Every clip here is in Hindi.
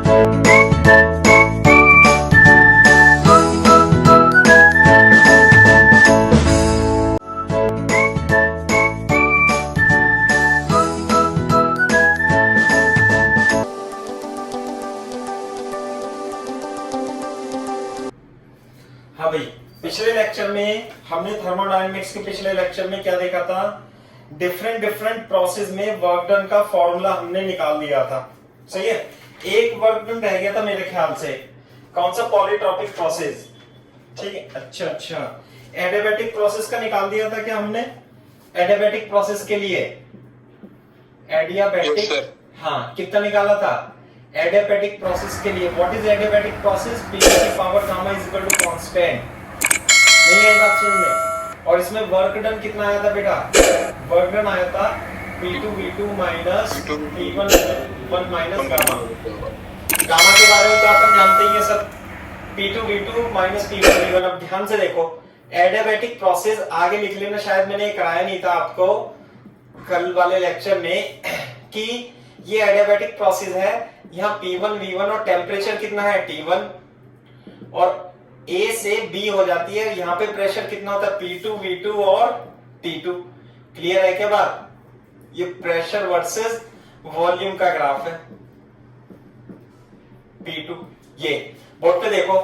हाँ भाई, पिछले लेक्चर में हमने थर्मोडायनेमिक्स के पिछले लेक्चर में क्या देखा था? डिफरेंट डिफरेंट प्रोसेस में वर्क डन का फॉर्मूला हमने निकाल दिया था। सही है। एक वर्क डन रह गया था मेरे ख्याल से, कौन सा? Polytropic process. ठीक है, अच्छा, एडियाबैटिक प्रोसेस का निकाल दिया था क्या हमने? एडियाबैटिक प्रोसेस के लिए एडियाबैटिक, हाँ, कितना निकाला था? एडियाबैटिक प्रोसेस के लिए what is adiabatic process? P की power gamma is equal to constant. नहीं आई बात सुनने? और इसमें वर्क डन कितना आया था बेटा? वर्क डन आया था P2 V2 minus P1 1 minus gamma. Gamma के बारे में तो अपन जानते ही हैं सब, P2 V2 minus P1 V1। अब ध्यान से देखो, एडियाबैटिक प्रोसेस आगे लिख लेना, शायद मैंने कराया नहीं था आपको कल वाले लेक्चर में कि ये एडियाबैटिक प्रोसेस है। यहाँ P1 V1 और टेम्परेचर कितना है? T1, और A से B हो जाती है। यहाँ पे प्रेशर कितना होता है? P2 V2 और T2। क्लियर है क्या बात? ये प्रेशर वर्सेस वॉल्यूम का ग्राफ है। P2 ये बोर्ड पे देखो,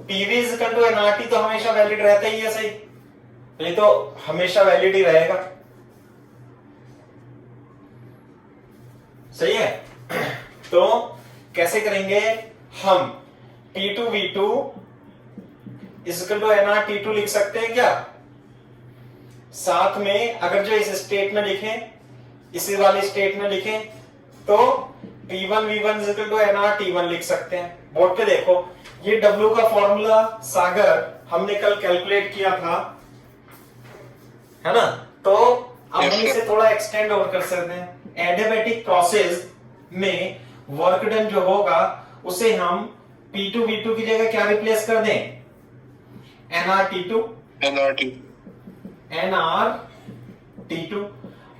PV is equal to nRT तो हमेशा वैलिड रहता ही है। सही, ये तो हमेशा वैलिड ही रहेगा। सही है। तो कैसे करेंगे हम? P2 V2 is equal to nRT2 लिख सकते हैं क्या? साथ में अगर जो इस स्टेट में लिखें, इसी वाले स्टेट में लिखें, तो P1 V1 is equal to nRT1 लिख सकते हैं। बोर्ड पे देखो, ये W का फॉर्मूला सागर हमने कल कैलकुलेट किया था, है ना? तो अब हम इसे थोड़ा एक्सटेंड और कर सकते हैं। एडियाबैटिक प्रोसेस में वर्क डन जो होगा उसे हम P2 V2 की जगह क्या रिप्लेस कर दें? nRT2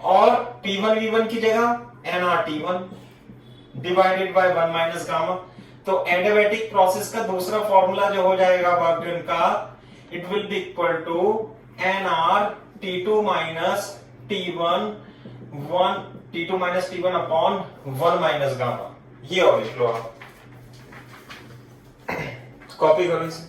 और P1 V1 की जगह nRT1 divided by 1 minus gamma. तो एडियाबैटिक प्रोसेस का दूसरा फॉर्मूला जो हो जाएगा वर्क डन का, it will be equal to nRT2 minus T1 T2 minus T1 upon 1 minus gamma. ये और लिख लो आप, कॉपी करो इसे।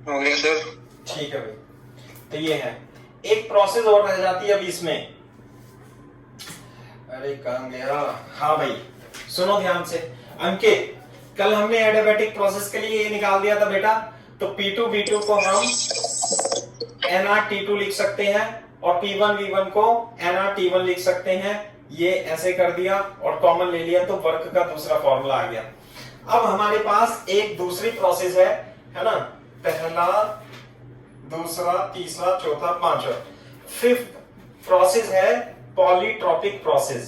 हो गया सर। ठीक है भाई, तो ये है। एक प्रोसेस और रह जाती है अभी इसमें, अरे कहां गया, हाँ भाई सुनो ध्यान से। अंकित, कल हमने एडियाबैटिक प्रोसेस के लिए ये निकाल दिया था बेटा, तो P2 V2 को हम NRT2 लिख सकते हैं और P1 V1 को NRT1 लिख सकते हैं। ये ऐसे कर दिया और कॉमन ले लिया, तो वर्क का दूसरा फॉर्मूला आ गया। अब हमारे पास एक दूसरी प्रोसेस है ना, पहला, दूसरा, तीसरा, चौथा, पांचवा, फिफ्थ प्रोसेस है polytropic process.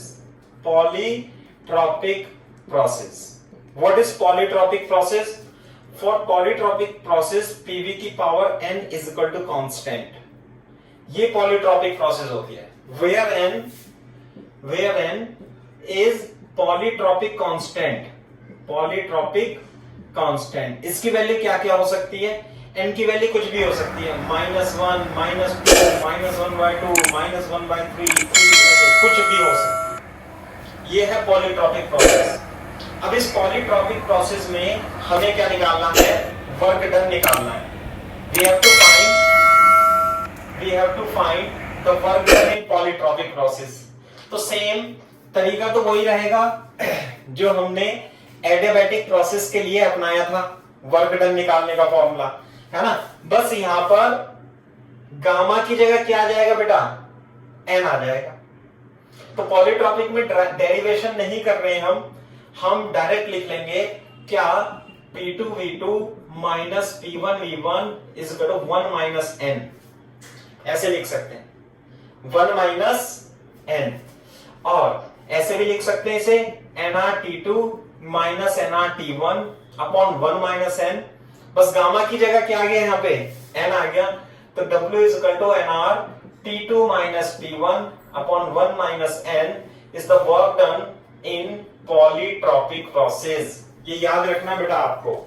Polytropic process, what is polytropic process? For polytropic process PV की power n is equal to constant. ये पॉलीट्रॉपिक प्रोसेस होती है where n is polytropic constant. Polytropic constant, इसकी वैल्यू क्या क्या हो सकती है? n की वैल्यू कुछ भी हो सकती है, -1, -2, -1/2, -1/3, कुछ भी हो सकती है। ये है पॉलीट्रॉपिक प्रोसेस। अब इस पॉलीट्रॉपिक प्रोसेस में हमें क्या निकालना है? वर्क डन निकालना है। We have to find the work done in polytropic process. तो सेम तरीका तो वही रहेगा जो हमने एडियाबैटिक प्रोसेस के लिए अपनाया था, वर्क डन निकालने का फॉर्मूला, है ना। बस यहां पर गामा की जगह क्या आ जाएगा बेटा? n आ जाएगा। तो पॉलीट्रॉपिक में डेरिवेशन नहीं कर रहे हैं हम डायरेक्ट लिख लेंगे क्या? P2 V2 minus P1 V1 is equal to 1 minus n, ऐसे लिख सकते हैं 1 माइनस n। और ऐसे भी लिख सकते हैं इसे nRT2 minus nRT1 upon 1 minus n। बस गामा की जगह क्या आ गया यहाँ पे? n आ गया। तो W is equal to nR T2 minus T1 upon 1 minus n is the work done in polytropic process. ये याद रखना बेटा आपको।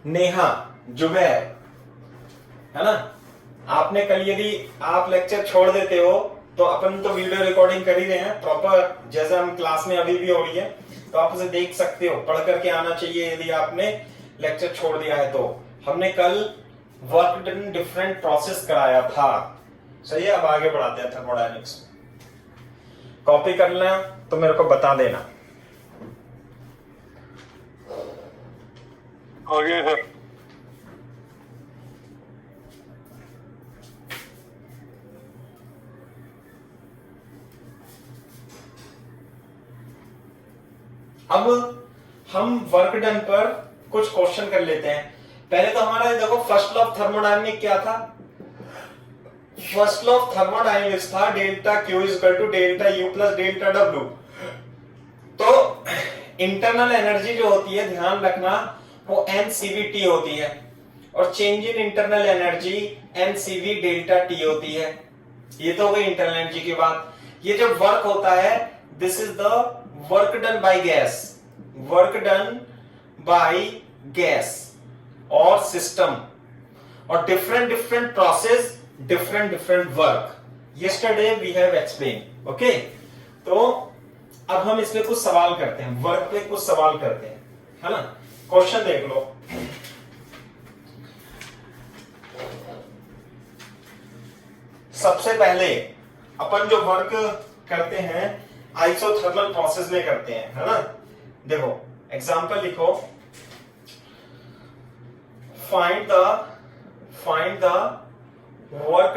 नेहा, जुबैर, है ना, आपने कल यदि आप लेक्चर छोड़ देते हो तो अपन तो वीडियो रिकॉर्डिंग कर ही रहे हैं प्रॉपर, जैसे हम क्लास में अभी भी हो रही है, तो आप उसे देख सकते हो, पढ़ करके आना चाहिए यदि आपने लेक्चर छोड़ दिया है तो। हमने कल वर्क डन डिफरेंट प्रोसेस कराया था, सही है। अब आगे बढ़ाते हैं थर्मोडायनेमिक्स। कॉपी करना तो मेरे को बता देना। आगे है। अब हम वर्क डन पर कुछ क्वेश्चन कर लेते हैं। पहले तो हमारा देखो फर्स्ट लॉ ऑफ थर्मोडायनेमिक्स क्या था? फर्स्ट लॉ ऑफ थर्मोडायनेमिक्स था delta Q is equal to delta U plus delta W। तो इंटरनल एनर्जी जो होती है, ध्यान रखना, वो NCVT होती है और change in internal energy NCV delta T होती है। ये तो हो गई इंटरनल एनर्जी की बात। ये जब वर्क होता है, this is the work done by gas, work done by gas और सिस्टम, और different different process, different different work. Yesterday we have explain, okay. तो अब हम इस पे कुछ सवाल करते हैं, वर्क पे कुछ सवाल करते हैं, है ना। क्वेश्चन देख लो। सबसे पहले अपन जो वर्क करते हैं आइसोथर्मल प्रोसेस में करते हैं, है ना। देखो एग्जांपल लिखो, find the work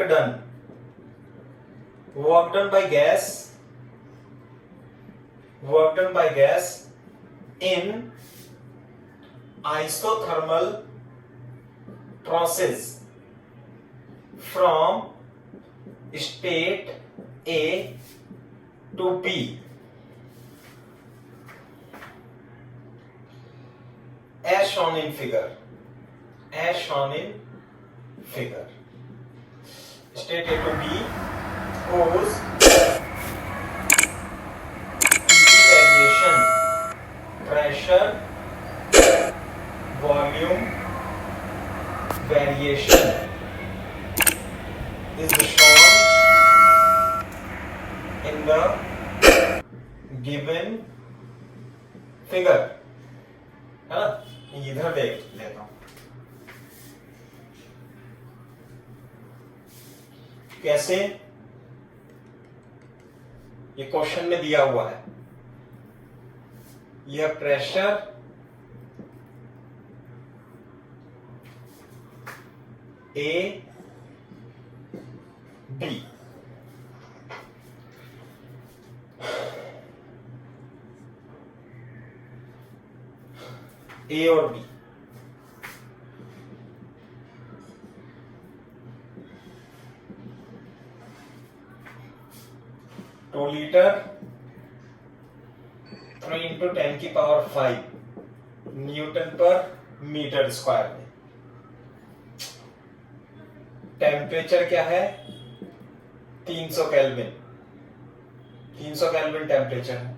done by gas in isothermal process from state A to B. As shown in figure. State A to B whose variation, pressure, volume, variation is shown in the given figure, है ना? इधर देख लेता हूं कैसे, ये क्वेश्चन में दिया हुआ है, यह प्रेशर ए बी, ए और बी, 2 लीटर 3 इंटू 10 की पावर 5 न्यूटन पर मीटर स्क्वायर में। टेम्परेचर क्या है? 300 केल्विन, 300 केल्विन टेम्परेचर है।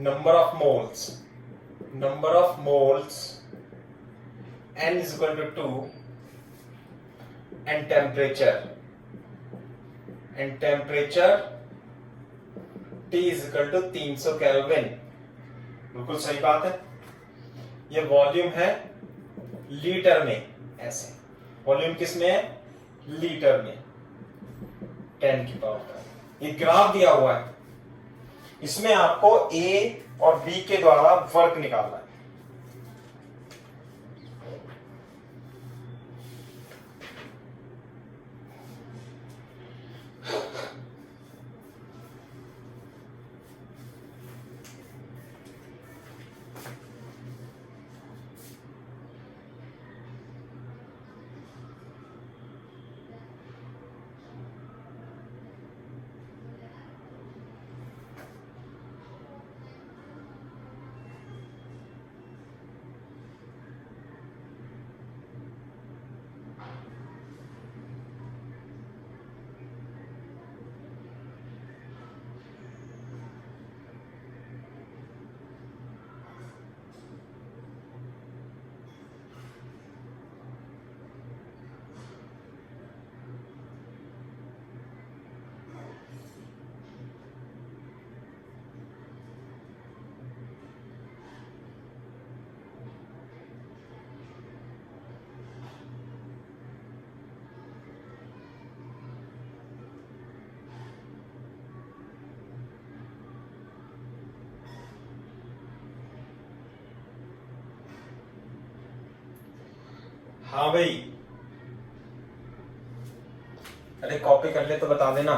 Number of moles, number of moles n is equal to 2 and temperature T is equal to 300 kelvin. बिल्कुल सही बात है। ये वॉल्यूम है लीटर में, ऐसे वॉल्यूम किस में है? लीटर में, 10 की पावर। ये ग्राफ दिया हुआ है, इसमें आपको A और B के द्वारा वर्क निकालना है। हाँ भाई, अरे कॉपी कर ले तो बता देना।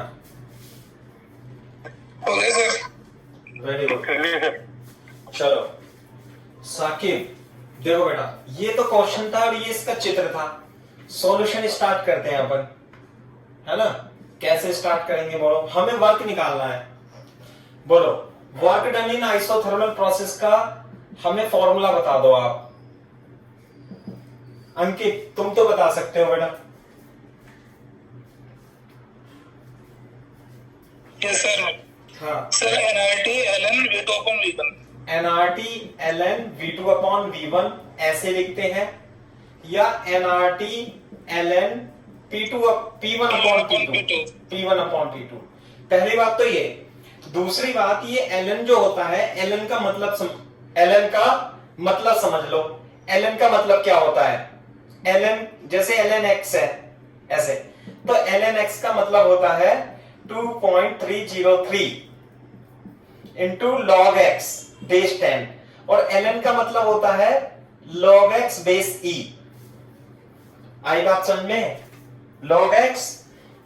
वेरी गुड, चलो साकिब देखो बेटा, ये तो क्वेश्चन था और ये इसका चित्र था। सॉल्यूशन स्टार्ट करते हैं अपन, है ना? कैसे स्टार्ट करेंगे बोलो? हमें वर्क निकालना है। बोलो, work done in isothermal process का हमें फॉर्मूला बता दो आप। अंकित तुम तो बता सकते हो बेटा। Yes sir. हाँ sir, nRT ln V2 upon V1। nRT ln V2 upon V1 ऐसे लिखते हैं, या nRT ln P1 upon P2, P1 upon P2। पहली बात तो ये। दूसरी बात, ये ln जो होता है, ln का मतलब समझ लो। ln का मतलब क्या होता है? ln जैसे ln x है ऐसे, तो ln x का मतलब होता है 2.303 इंटू log x बेस 10, और ln का मतलब होता है log x बेस e। आई बात समझ में? log x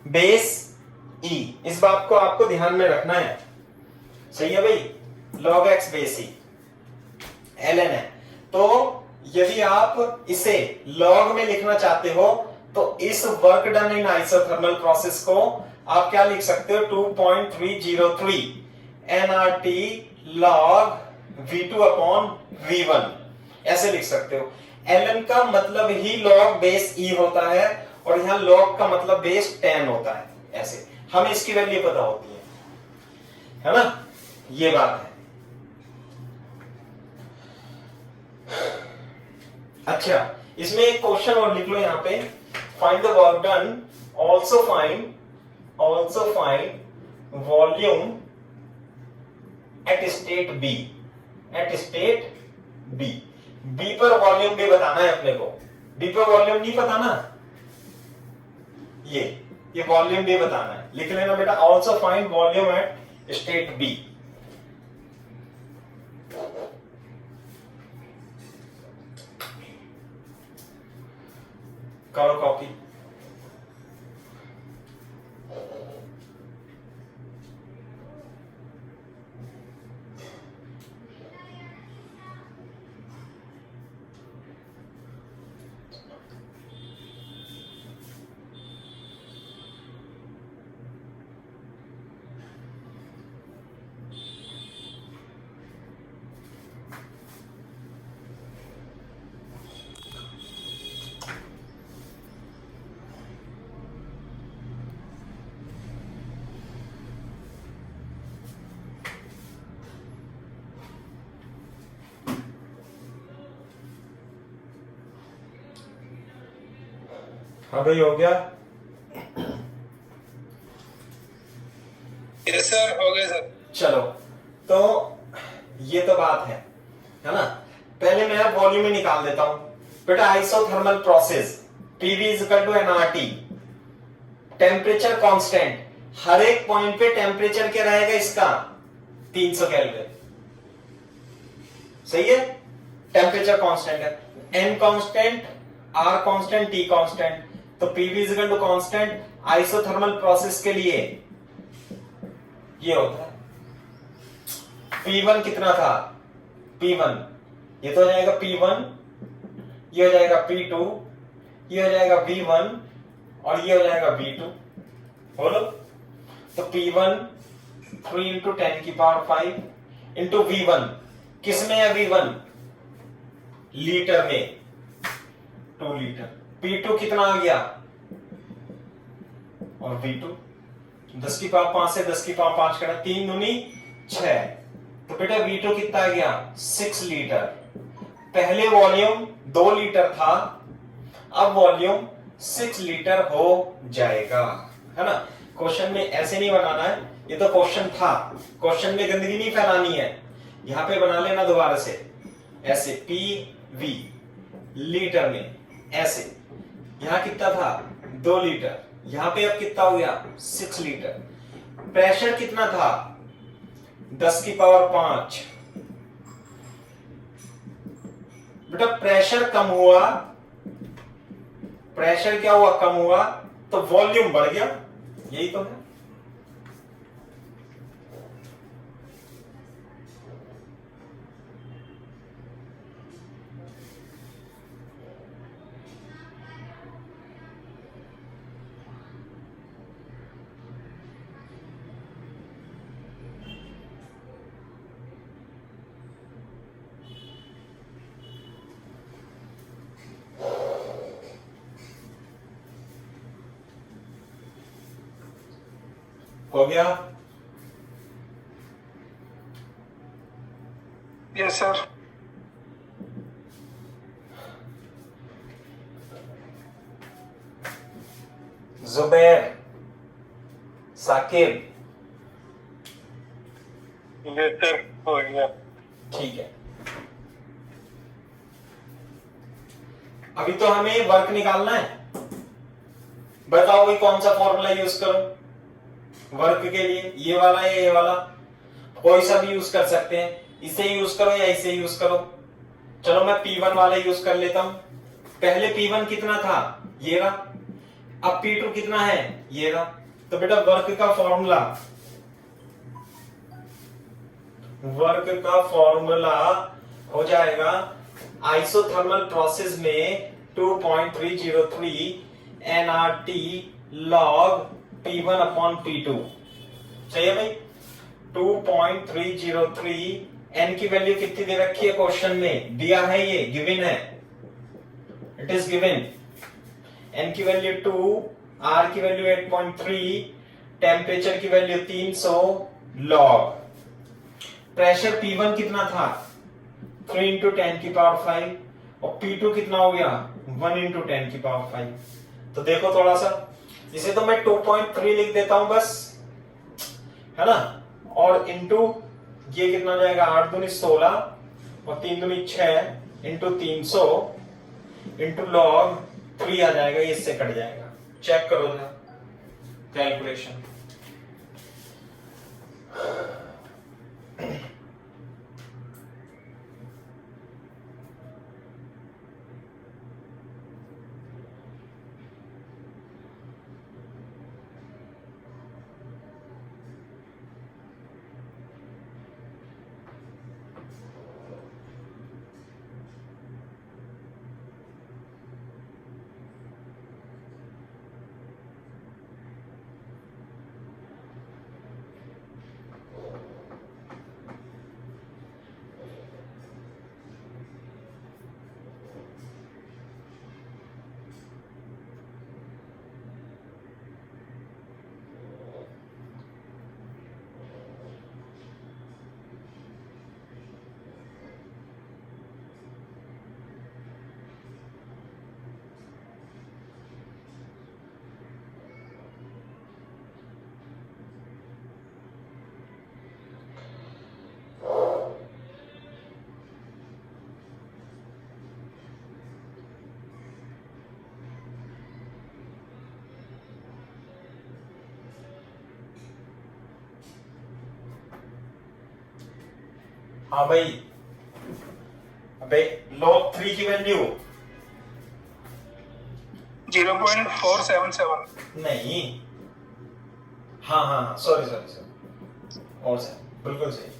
बेस e, इस बात को आपको ध्यान में रखना है। सही है भाई? log x base e ln है। तो यदि आप इसे log में लिखना चाहते हो तो इस work done in isothermal process को आप क्या लिख सकते हो? 2.303 nRT log V2 upon V1 ऐसे लिख सकते हो। ln का मतलब ही log बेस e होता है, और यहां log का मतलब बेस 10 होता है। ऐसे हमें इसकी वैल्यू पता होती है ना? ये बात है। अच्छा, इसमें एक क्वेश्चन और लिख लो यहाँ पे, find the work done, also find volume at state B, B पर वॉल्यूम भी बताना है अपने को। बी पर वॉल्यूम नहीं पता ना, ये वॉल्यूम भी बताना है, लिख लेना बेटा, also find volume at state B. करो कॉपी। हाँ भाई, हो गया? यस सर, हो गया सर। चलो, तो ये तो बात है ना। पहले मैं वॉल्यूम ही निकाल देता हूं बेटा। Isothermal process, PV is equal to NRT, temperature constant, हर एक पॉइंट पे टेम्परेचर क्या रहेगा इसका, 300 केल्विन। सही है, टेम्परेचर कांस्टेंट है, N constant, R constant, T constant. तो PV is equal to constant isothermal process के लिए ये होता है। P1 कितना था, P1, ये तो हो जाएगा P1, ये हो जाएगा P2, ये हो जाएगा V1 और ये हो जाएगा V2। बोलो, तो P1 3 इंटू 10 की पावर 5 इंटू V1, किस में है V1, लीटर में, 2 लीटर। P2 कितना आ गया, और V2 10 की पावर 5 से 10 की पावर 5 कटा, 3 दूनी 6, तो बेटा V2 कितना आ गया, 6 लीटर। पहले वॉल्यूम 2 लीटर था, अब वॉल्यूम 6 लीटर हो जाएगा, है ना। क्वेश्चन में ऐसे नहीं बनाना है, ये तो क्वेश्चन था, क्वेश्चन में गंदगी नहीं फैलानी है। यहां पे बना लेना दोबारा से, ऐसे PV लीटर में, ऐसे। यहां कितना था, 2 लीटर, यहां पे अब कितना हो गया, 6 लीटर। प्रेशर कितना था, 10 की पावर 5। बेटा प्रेशर कम हुआ, प्रेशर क्या हुआ, कम हुआ, तो वॉल्यूम बढ़ गया, यही तो है। हो गया? Yes sir. Zubair, Saqib, yes sir, हो गया। ठीक है। अभी तो हमें वर्क निकालना है। बताओ भाई कौन सा फॉर्मूला यूज करूं वर्क के लिए, ये वाला या ये वाला, कोई सा भी यूज कर सकते हैं। इसे यूज करो या इसे यूज करो। चलो मैं P1 वाला यूज कर लेता हूं। पहले P1 कितना था, ये रहा। अब P2 कितना है, ये रहा। तो बेटा वर्क का फॉर्मूला हो जाएगा आइसोथर्मल प्रोसेस में 2.303 nRT log P1 upon P2। सही है भाई, 2.303, n की वैल्यू कितनी दे रखी है क्वेश्चन में, दिया है, ये गिवन है, इट इज गिवन। n की वैल्यू 2, r की वैल्यू 8.3, टेम्परेचर की वैल्यू 300 लॉग। प्रेशर P1 कितना था, 3 इंटू 10 की पावर 5, और P2 कितना हो गया, 1 इंटू 10⁵। तो देखो थोड़ा सा, इसे तो मैं 2.3 लिख देता हूं बस, है ना, और इंटू ये कितना हो जाएगा, 8 दूनी 16 और 3 दूनी 6 इंटू 300 इंटू लॉग 3 आ जाएगा, ये इससे कट जाएगा। चेक करो जरा कैलकुलेशन। हाँ भाई, अबे log 3 की वैल्यू 0.477। नहीं, हाँ हाँ सॉरी सॉरी सॉरी, और से बिल्कुल सही।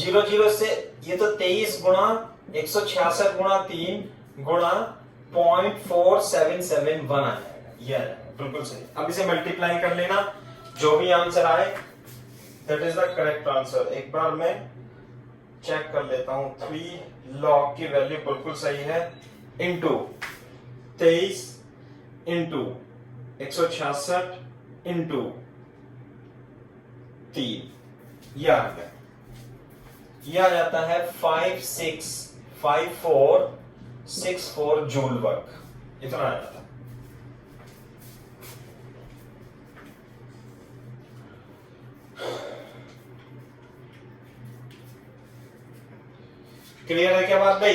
0 से ये तो 23 गुणा 166 गुणा 3 गुणा 0.4771 आ जाएगा, ये आ जाएगा बिल्कुल सही। अब इसे मल्टीप्लाई कर लेना, जो भी आंसर आए that is the correct answer. एक बार मैं चेक कर लेता हूं, 3 लॉग की वैल्यू बिल्कुल सही है, इंटू 23 इंटू 166 इंटू 3, ये आ गया, ये आ जाता है 565464 जूल वर्क, इतना आ जाता है। क्लियर है क्या बात भाई?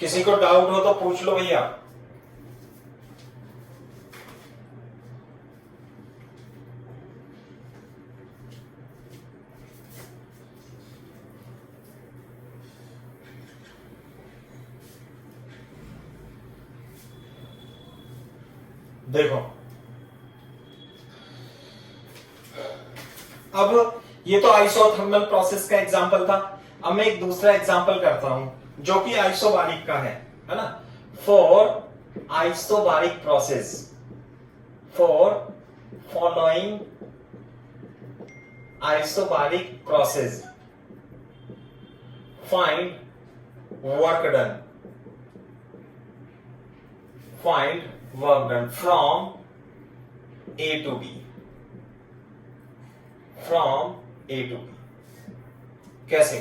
किसी को डाउट हो तो पूछ लो भैया। देखो अब ये तो आइसोथर्मल प्रोसेस का एग्जांपल था। अब मैं एक दूसरा एग्जांपल करता हूं जो कि आइसोबारिक का है ना। For isobaric process, for following isobaric process find work done, find work done from A to B, from A to B। कैसे?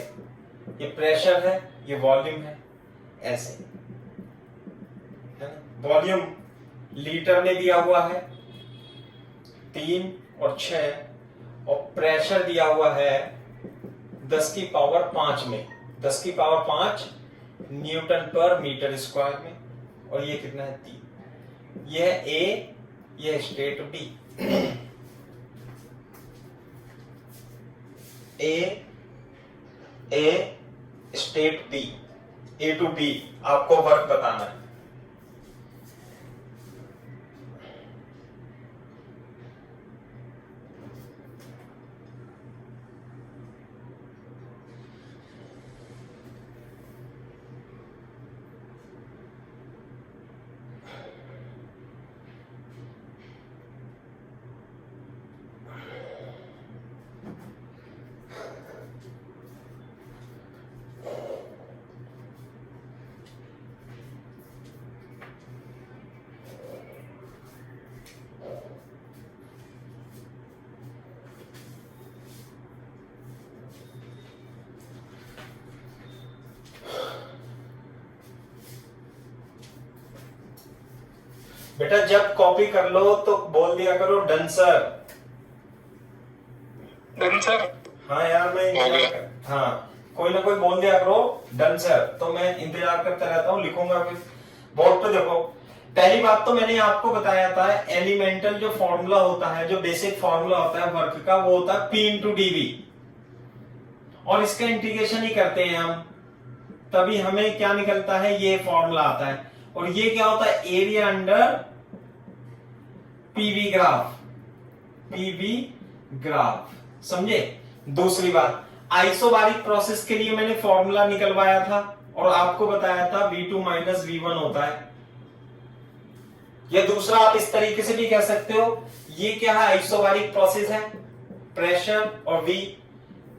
ये प्रेशर है, ये वॉल्यूम है, ऐसे है ना। वॉल्यूम लीटर में दिया हुआ है 3 और 6, और प्रेशर दिया हुआ है 10 की पावर 5 में, 10 की पावर 5 न्यूटन पर मीटर स्क्वायर में, और ये कितना है 3। ये है A, ये state B। A state B, A to B आपको वर्क बताना है। बेटा जब कॉपी कर लो तो बोल दिया करो डन सर। Done sir. हाँ यार मैं इंतजार कर, हाँ कोई ना कोई बोल दिया करो डन सर, तो मैं इंतजार करता रहता हूँ, लिखूंगा फिर बोर्ड पे। देखो पहली बात तो मैंने आपको बताया था, एलिमेंटल जो फॉर्मूला होता है, जो बेसिक फॉर्मूला होता है वर्क का, वो होता है P इंटू डीवी, और इसका इंटीग्रेशन ही करते हैं हम, तभी हमें क्या निकलता है, ये फॉर्मूला आता है। और ये क्या होता है, area under PV graph, PV graph, समझे। दूसरी बात, आइसोबारिक प्रोसेस के लिए मैंने फॉर्मूला निकलवाया था और आपको बताया था V2 माइनस V1 होता है। या दूसरा आप इस तरीके से भी कह सकते हो, ये क्या है, आइसोबारिक प्रोसेस है, प्रेशर और V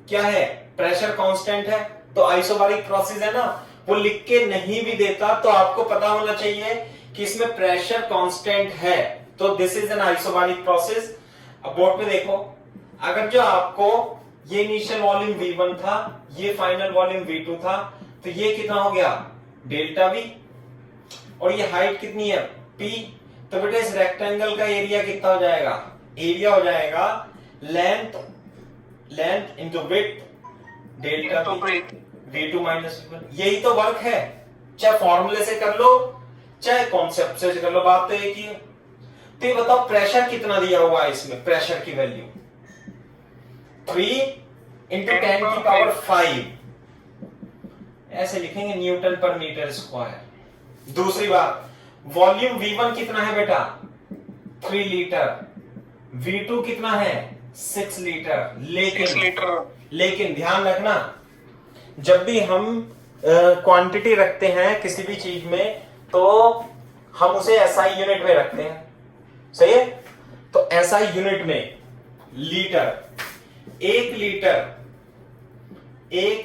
क्या है, प्रेशर कांस्टेंट है, तो आइसोबारिक प्रोसेस है ना। वो लिख के नहीं भी देता तो आपको पता होना चाहिए कि इसमें प्रेशर कांस्टेंट है, तो this is an isobaric process. अब बोर्ड पे देखो, अगर जो आपको ये इनिशियल वॉल्यूम V1 था, ये फाइनल वॉल्यूम V2 था, तो ये कितना हो गया, डेल्टा V, और ये हाइट कितनी है, P। तो बेटा इस रेक्टेंगल का एरिया कितना हो जाएगा, एरिया हो जाएगा length, length into width delta V2 minus V1। यही तो वर्क है, चाहे फॉर्मूले से कर लो चाहे कॉन्सेप्ट से कर लो, बात तो एक ही है। तो ये बताओ प्रेशर कितना दिया हुआ है इसमें, प्रेशर की वैल्यू 3 इंटू 10 की पावर 5, ऐसे लिखेंगे न्यूटन पर मीटर स्क्वायर। दूसरी बात, वॉल्यूम V1 कितना है बेटा, 3 लीटर, V2 कितना है, 6 लीटर। लेकिन ध्यान रखना, जब भी हम क्वांटिटी रखते हैं किसी भी चीज में, तो हम उसे SI यूनिट में रखते हैं, सही है। तो SI यूनिट में लीटर, 1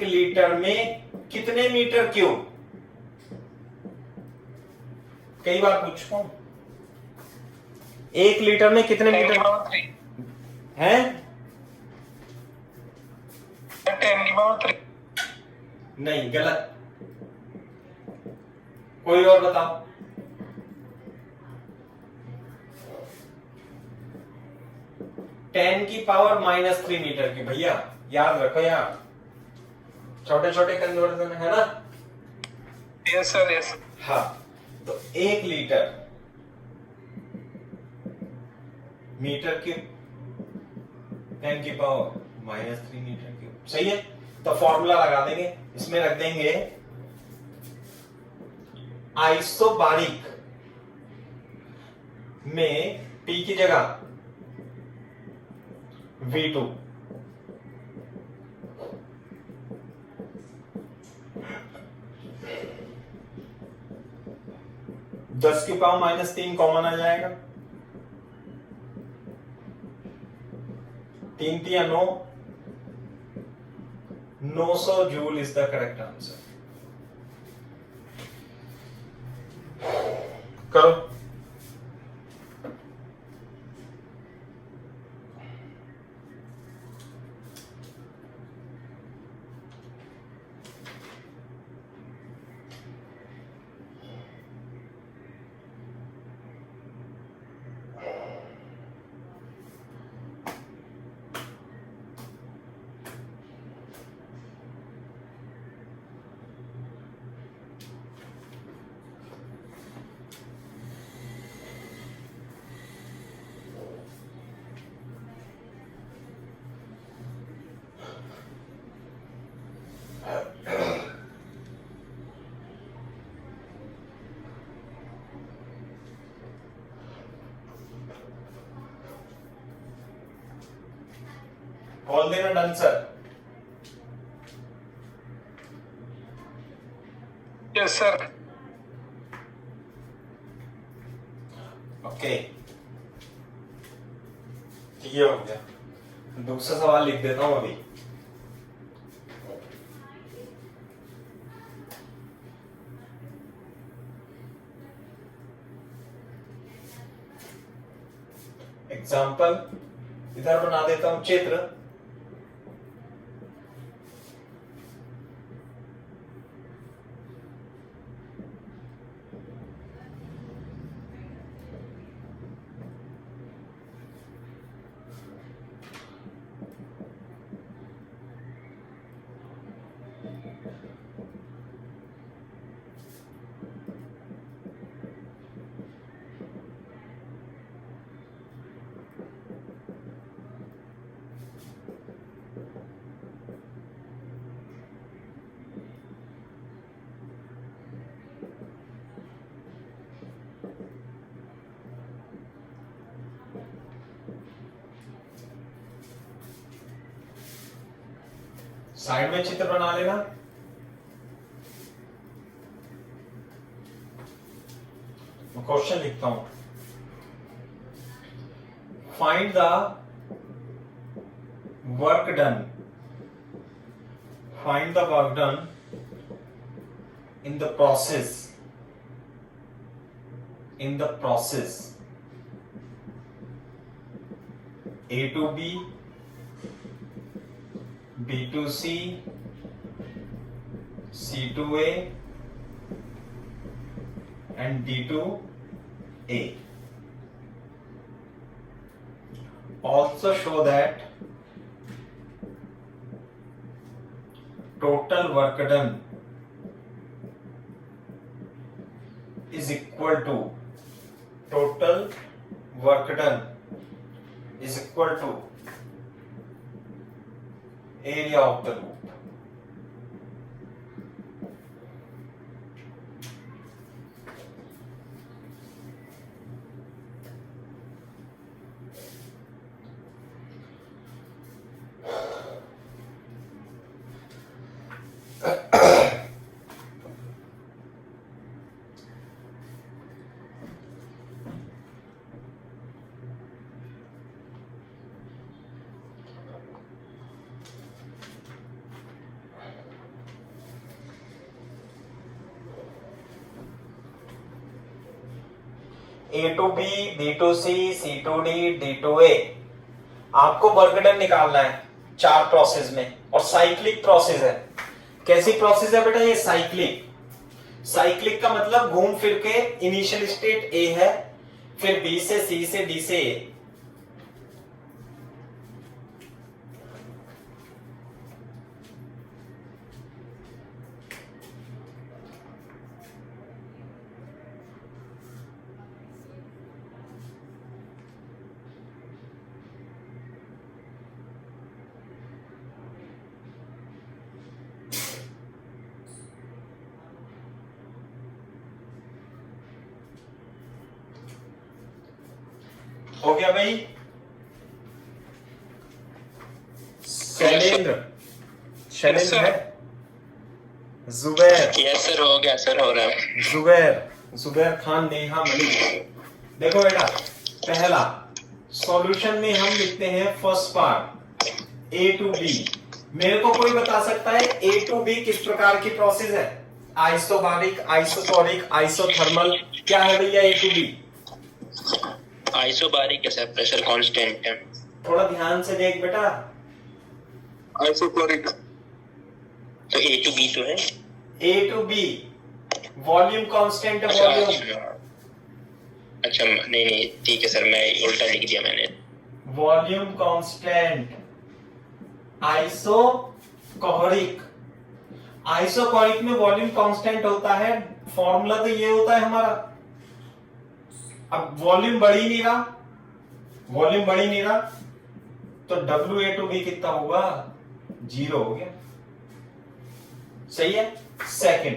लीटर में कितने मीटर क्यूब, कई बार पूछता हूं, 1 लीटर में कितने मीटर हैं, 10 की पावर 3। नहीं गलत, कोई और बताओ। 10 की पावर -3 मीटर की, भैया याद रखो यार, छोटे छोटे कन्वर्जन है ना। Yes sir, yes. हाँ, तो 1 लीटर मीटर क्यूब, 10 की पावर -3 मीटर क्यूब, सही है। तो फॉर्मूला लगा देंगे, इसमें रख देंगे आइसोबारिक में P की जगह V2, दस की पावर -3 कॉमन आ जाएगा, 3 3 9, 900 joule is the correct answer. करो, बोल देना done sir. Yes sir. Okay, ये हो गया। दूसरा सवाल लिख देता हूं अभी। एग्जाम्पल इधर बना देता हूं चित्र। साइड में चित्र बना लेना। मैं क्वेश्चन लिखता हूं। Find the work done, find the work done in the process, in the process A to B, B to C, C to A and D to A. Also show that total work done is equal to, total work done is equal to area of the loop. A to B, B to C, C to D, D to A। आपको वर्क डन निकालना है 4 प्रोसेस में, और साइक्लिक प्रोसेस है। कैसी प्रोसेस है बेटा ये? साइक्लिक। साइक्लिक का मतलब घूम फिर के इनिशियल स्टेट A है, फिर B से C से D से A। हो गया भाई? शैलेंद्र, शैलेंद्र है? जुबैर, यस सर, हो गया सर, हो रहा है। जुबैर खान, नेहा मलिक। देखो बेटा, पहला सॉल्यूशन में हम लिखते हैं first part A to B। मेरे को कोई बता सकता है A to B किस प्रकार की प्रोसेस है? आइसोबारिक, आइसोटोरिक, आइसोथर्मल, क्या है भैया A to B? आइसोबारिक है सर, प्रेशर कांस्टेंट है। थोड़ा ध्यान से देख बेटा। आइसोक्लोरिक तो A to B तो है। A to B volume constant है, वॉल्यूम। अच्छा नहीं ठीक है सर, मैं उल्टा लिख दिया मैंने। Volume constant. आइसोकोरिक, आइसोकोरिक में वॉल्यूम कांस्टेंट होता है। फॉर्मूला तो ये होता है हमारा। अब वॉल्यूम बढ़ ही नहीं रहा, वॉल्यूम बढ़ ही नहीं रहा, तो WA to B कितना होगा? 0 हो गया। सही है। Second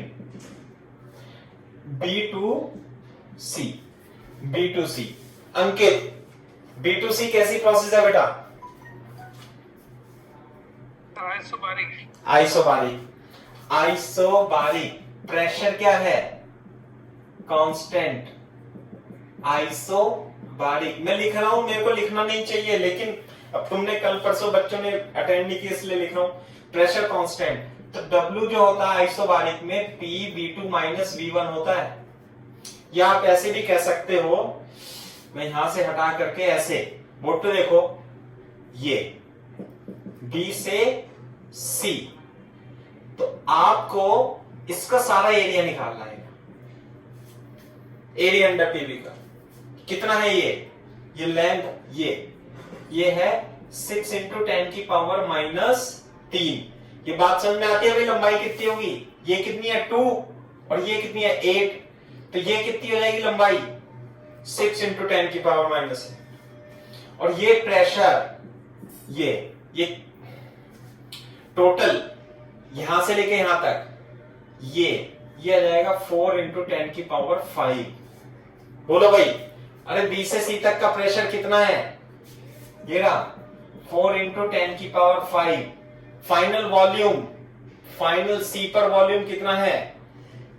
B to C, B to C। Ankit, B to C कैसी प्रोसेस है बेटा? आइसोबारिक। Isobaric, isobaric. प्रेशर क्या है? कांस्टेंट। आइसोबारिक मैं लिख रहा हूं, मेरे को लिखना नहीं चाहिए, लेकिन अब तुमने कल परसों बच्चों ने अटेंड नहीं किया इसलिए लिख रहा हूं। प्रेशर कांस्टेंट, तो W जो होता है आइसोबारिक में P V2 माइनस V1 होता है। या आप ऐसे भी कह सकते हो, मैं यहां से हटा करके ऐसे मोटो देखो, ये B से C, तो आपको इसका सारा एरिया निकालना है। एरिया अंडर PV का कितना है? ये लेंथ, ये है 6 इंटू 10 की पावर माइनस 3। ये बात समझ में आती है भाई? लंबाई कितनी होगी? ये कितनी है? 2, और ये कितनी है? 8। तो ये कितनी हो जाएगी लंबाई? 6 इंटू 10 की पावर माइनस। और ये प्रेशर, ये टोटल यहां से लेके यहां तक, ये आ जाएगा 4 इंटू 10 की पावर 5। बोलो भाई, अरे B से C तक का प्रेशर कितना है? ये रहा 4 इंटू 10 की पावर 5। फाइनल सी पर वॉल्यूम कितना है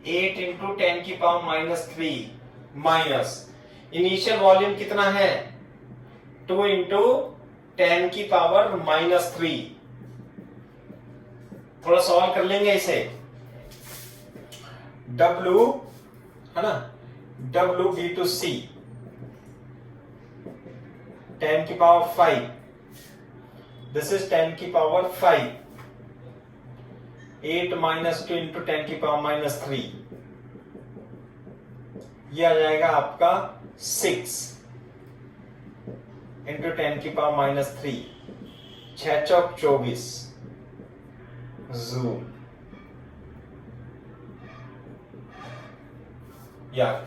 8 इंटू 10 की power minus 3 minus initial volume कितना है 2 इंटू 10 की पावर माइनस 3। थोड़ा सॉल्व कर लेंगे इसे। W है ना W B टू C 10 की पावर 5 दिस इज 10 की पावर 5 8 माइनस 2 इंटू 10 की पावर माइनस 3 ये आ जाएगा आपका 6 इंटू 10 की पावर माइनस 3 6 चौक 24 जूल याद।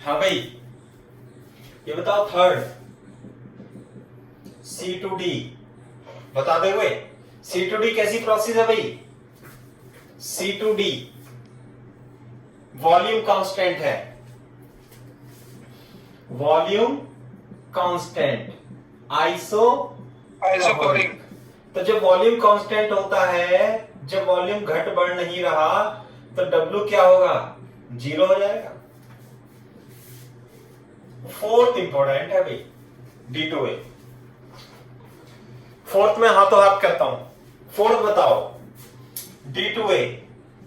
हाँ भाई ये बताओ थर्ड C2D बता दे हुए C2D कैसी प्रोसेस है भाई C2D वॉल्यूम कांस्टेंट है वॉल्यूम कांस्टेंट आइसोकोरिक। तो जब वॉल्यूम कांस्टेंट होता है जब वॉल्यूम घट बढ़ नहीं रहा तो W क्या होगा 0 हो जाएगा। फोर्थ इंपॉर्टेंट है भाई D2A फोर्थ में हाथों हाथ करता हूं फोर्थ बताओ D2A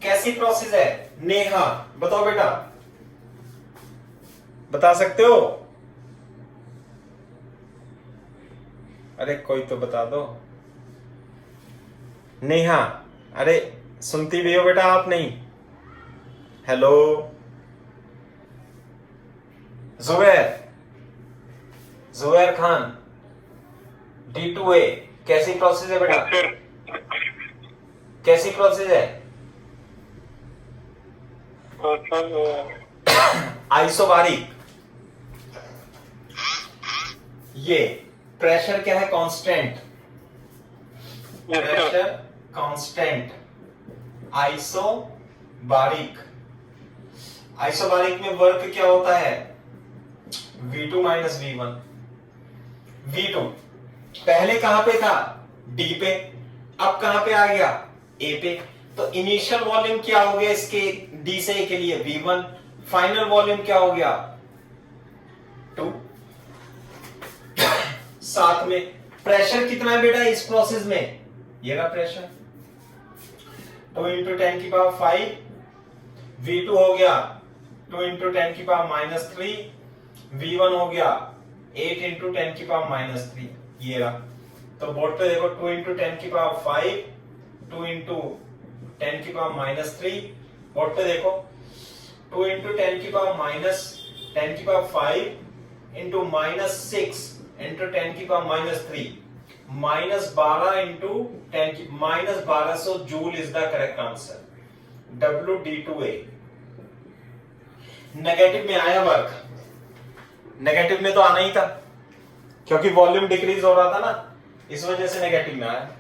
कैसी प्रोसेस है नेहा बताओ बेटा बता सकते हो अरे कोई तो बता दो नेहा अरे सुनती भी हो बेटा आप नहीं हेलो जुबैर खान D2A कैसी प्रोसेस है बेटा कैसी प्रोसेस है आइसोबारिक ये प्रेशर क्या है constant pressure constant isobaric isobaric में वर्क क्या होता है V2 माइनस V1 V2 पहले कहां पे था D पे अब कहां पे आ गया A पे तो इनिशियल वॉल्यूम क्या हो गया इसके D से A के लिए V1 फाइनल वॉल्यूम क्या हो गया 2 साथ में प्रेशर कितना है बेटा इस प्रोसेस में ये रहा प्रेशर 2 इंटू 10 की पावर 5 V2 हो गया 2 इंटू 10 की पावर माइनस 3 V1 हो गया 8 इंटू 10 की पावर माइनस 3 ये रहा। तो बोर्ड पे देखो 2 इंटू 10 की पावर 5 2 इंटू 10 की पावर माइनस 3 बोर्ड पे देखो 2 इंटू 10 की पावर माइनस 10 की पावर 5 इंटू माइनस 6 इंटू 10 की पावर माइनस 3 माइनस 12 इंटू 10 की minus 1200 joule is the correct answer WD2A। Negative में आया वर्क नेगेटिव में तो आना ही था क्योंकि वॉल्यूम डिक्रीज हो रहा था ना इस वजह से नेगेटिव में आया।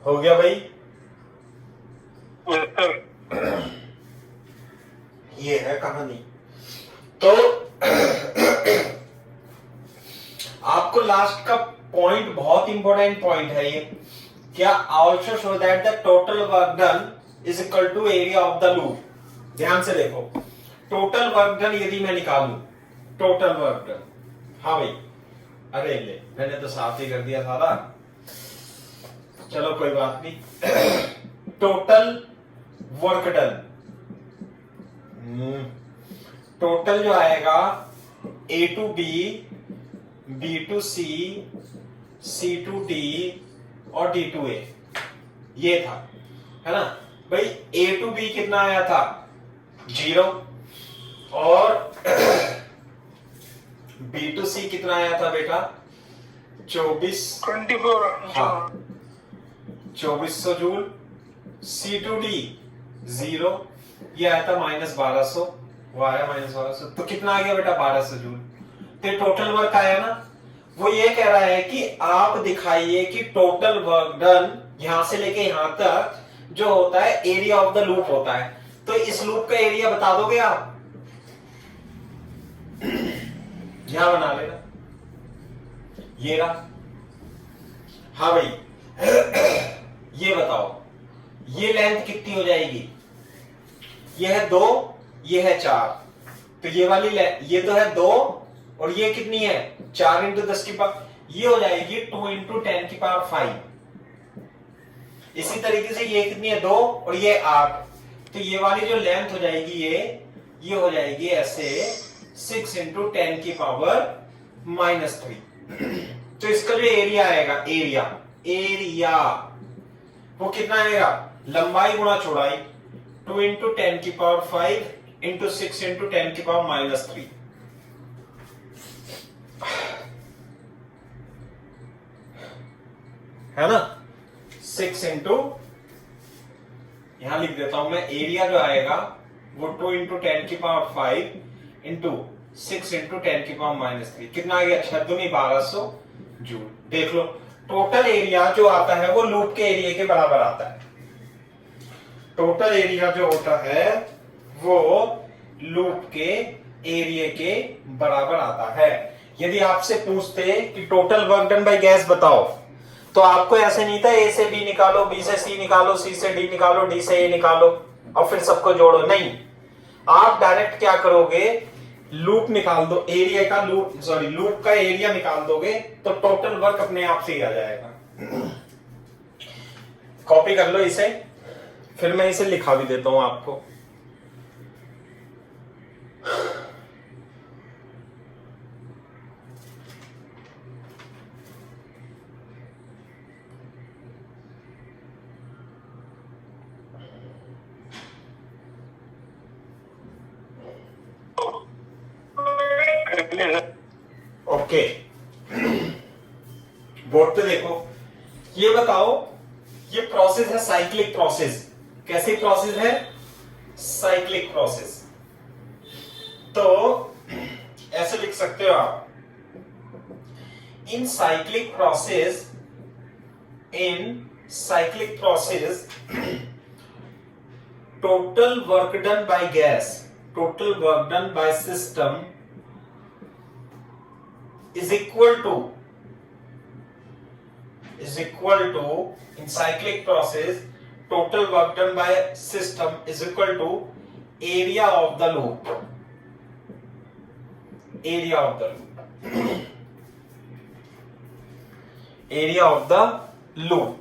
हो गया भाई? Yes sir. ये है कहानी। तो आपको लास्ट का पॉइंट बहुत इंपॉर्टेंट पॉइंट है ये, क्या also show that the total work done is equal to area of the loop. ध्यान से देखो, टोटल वर्क डन यदि मैं निकालूं, टोटल वर्क डन, हाँ भाई, अरे ले मैंने तो साफ ही कर दिया सारा, चलो कोई बात नहीं। टोटल वर्क डन, टोटल जो आएगा A to B, B to C, C to D और D टू A, ये था, है ना भाई। A टू B कितना आया था? 0। और B टू C कितना आया था बेटा? 24। 24। हाँ, 2400 जूल। C टू D 0, ये आया था -1200, वो आया -1200, तो कितना आ गया बेटा? 1200 जूल। तो टोटल वर्क आया ना। वो ये कह रहा है कि आप दिखाइए कि टोटल वर्क डन यहां से लेके यहां तक जो होता है एरिया ऑफ द लूप होता है। तो इस लूप का एरिया बता दोगे आप? यहां बना लेना, ये रहा। हाँ भाई, ये बताओ, ये लेंथ कितनी हो जाएगी? ये है 2, ये है 4, तो ये वाली ये तो है 2 और ये कितनी है? 4 इंटू 10 की पावर, ये हो जाएगी 2 इंटू 10 की पावर 5। इसी तरीके से ये कितनी है? 2 और ये 8, तो ये वाली जो लेंथ हो जाएगी ये हो जाएगी ऐसे 6 इंटू 10 की पावर -3। तो इसका जो एरिया आएगा, एरिया वो कितना आएगा? लंबाई गुणा चौड़ाई, 2 इंटू 10 की पावर 5 इंटू 6 इंटू 10 की पावर -3। है ना? 6 इंटू, यहां लिख देता हूं मैं, एरिया जो आएगा वो 2 इंटू 10 की पावर 5 इंटू 6 इंटू 10 की पावर -3। कितना आ गया? 6 दूनी 1200 जूल। देख लो, टोटल एरिया जो आता है वो लूप के एरिया के बराबर आता है। टोटल एरिया जो होता है वो लूप के एरिया के बराबर आता है। यदि आपसे पूछते कि total work done by gas बताओ, तो आपको ऐसे नहीं था A से B निकालो, B से C निकालो, C से D निकालो, D से A निकालो और फिर सबको जोड़ो, नहीं। आप डायरेक्ट क्या करोगे? लूप निकाल दो, एरिया का लूप का एरिया निकाल दोगे तो टोटल वर्क अपने आप से ही आ जाएगा। कॉपी कर लो इसे, फिर मैं इसे लिखा भी देता हूं आपको। ओके, बोर्ड पे देखो, ये बताओ, ये प्रोसेस है साइक्लिक प्रोसेस। कैसी प्रोसेस है? Cyclic process. तो ऐसे लिख सकते हो आप, इन cyclic process total work done by gas, total work done by system is equal to in cyclic process total work done by system is equal to area of the loop, area of the loop।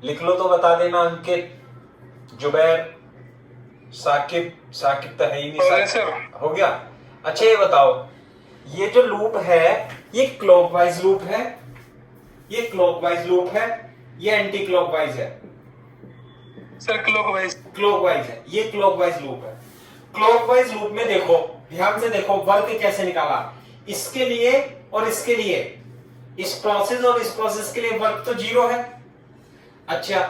लिख लो तो बता देना अंकित, जुबैर, साकिब तो है ही नहीं, सर हो गया। अच्छा ये बताओ, ये जो लूप है ये क्लॉकवाइज लूप है, ये क्लॉकवाइज लूप है, ये एंटी क्लॉकवाइज है? सर क्लॉकवाइज है, ये क्लॉकवाइज लूप है। क्लॉकवाइज लूप में देखो, ध्यान से देखो, वर्क कैसे निकाला, इसके लिए और इसके लिए, इस प्रोसेस और इस प्रोसेस के लिए वर्क तो 0 है। अच्छा,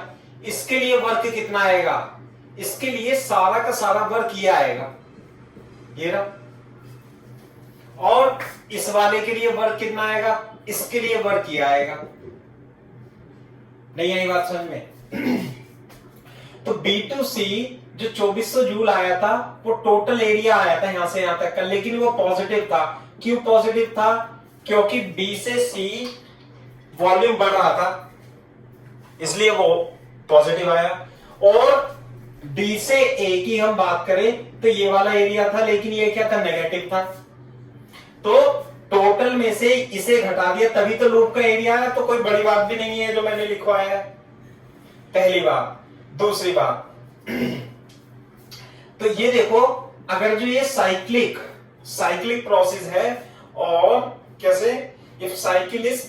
इसके लिए वर्क कितना आएगा? इसके लिए सारा का सारा वर्क ये आएगा, ये रहा। और इस वाले के लिए वर्क कितना आएगा, इसके लिए वर्क ये आएगा। नहीं आई बात समझ में? तो B2C जो 2400 जूल आया था वो टोटल एरिया आया था यहां से यहां तक का, लेकिन वो पॉजिटिव था। क्यों पॉजिटिव था? क्योंकि B से C वॉल्यूम बढ़ रहा था, इसलिए वो पॉजिटिव आया। और D से A की हम बात करें तो ये वाला एरिया था, लेकिन ये क्या था, नेगेटिव था। तो टोटल में से इसे घटा दिया, तभी तो लूप का एरिया है। तो कोई बड़ी बात भी नहीं है जो मैंने लिखवाया है, पहली बात। दूसरी बात, तो ये देखो, अगर जो ये साइक्लिक प्रोसेस है, और कैसे, इफ साइकिल इज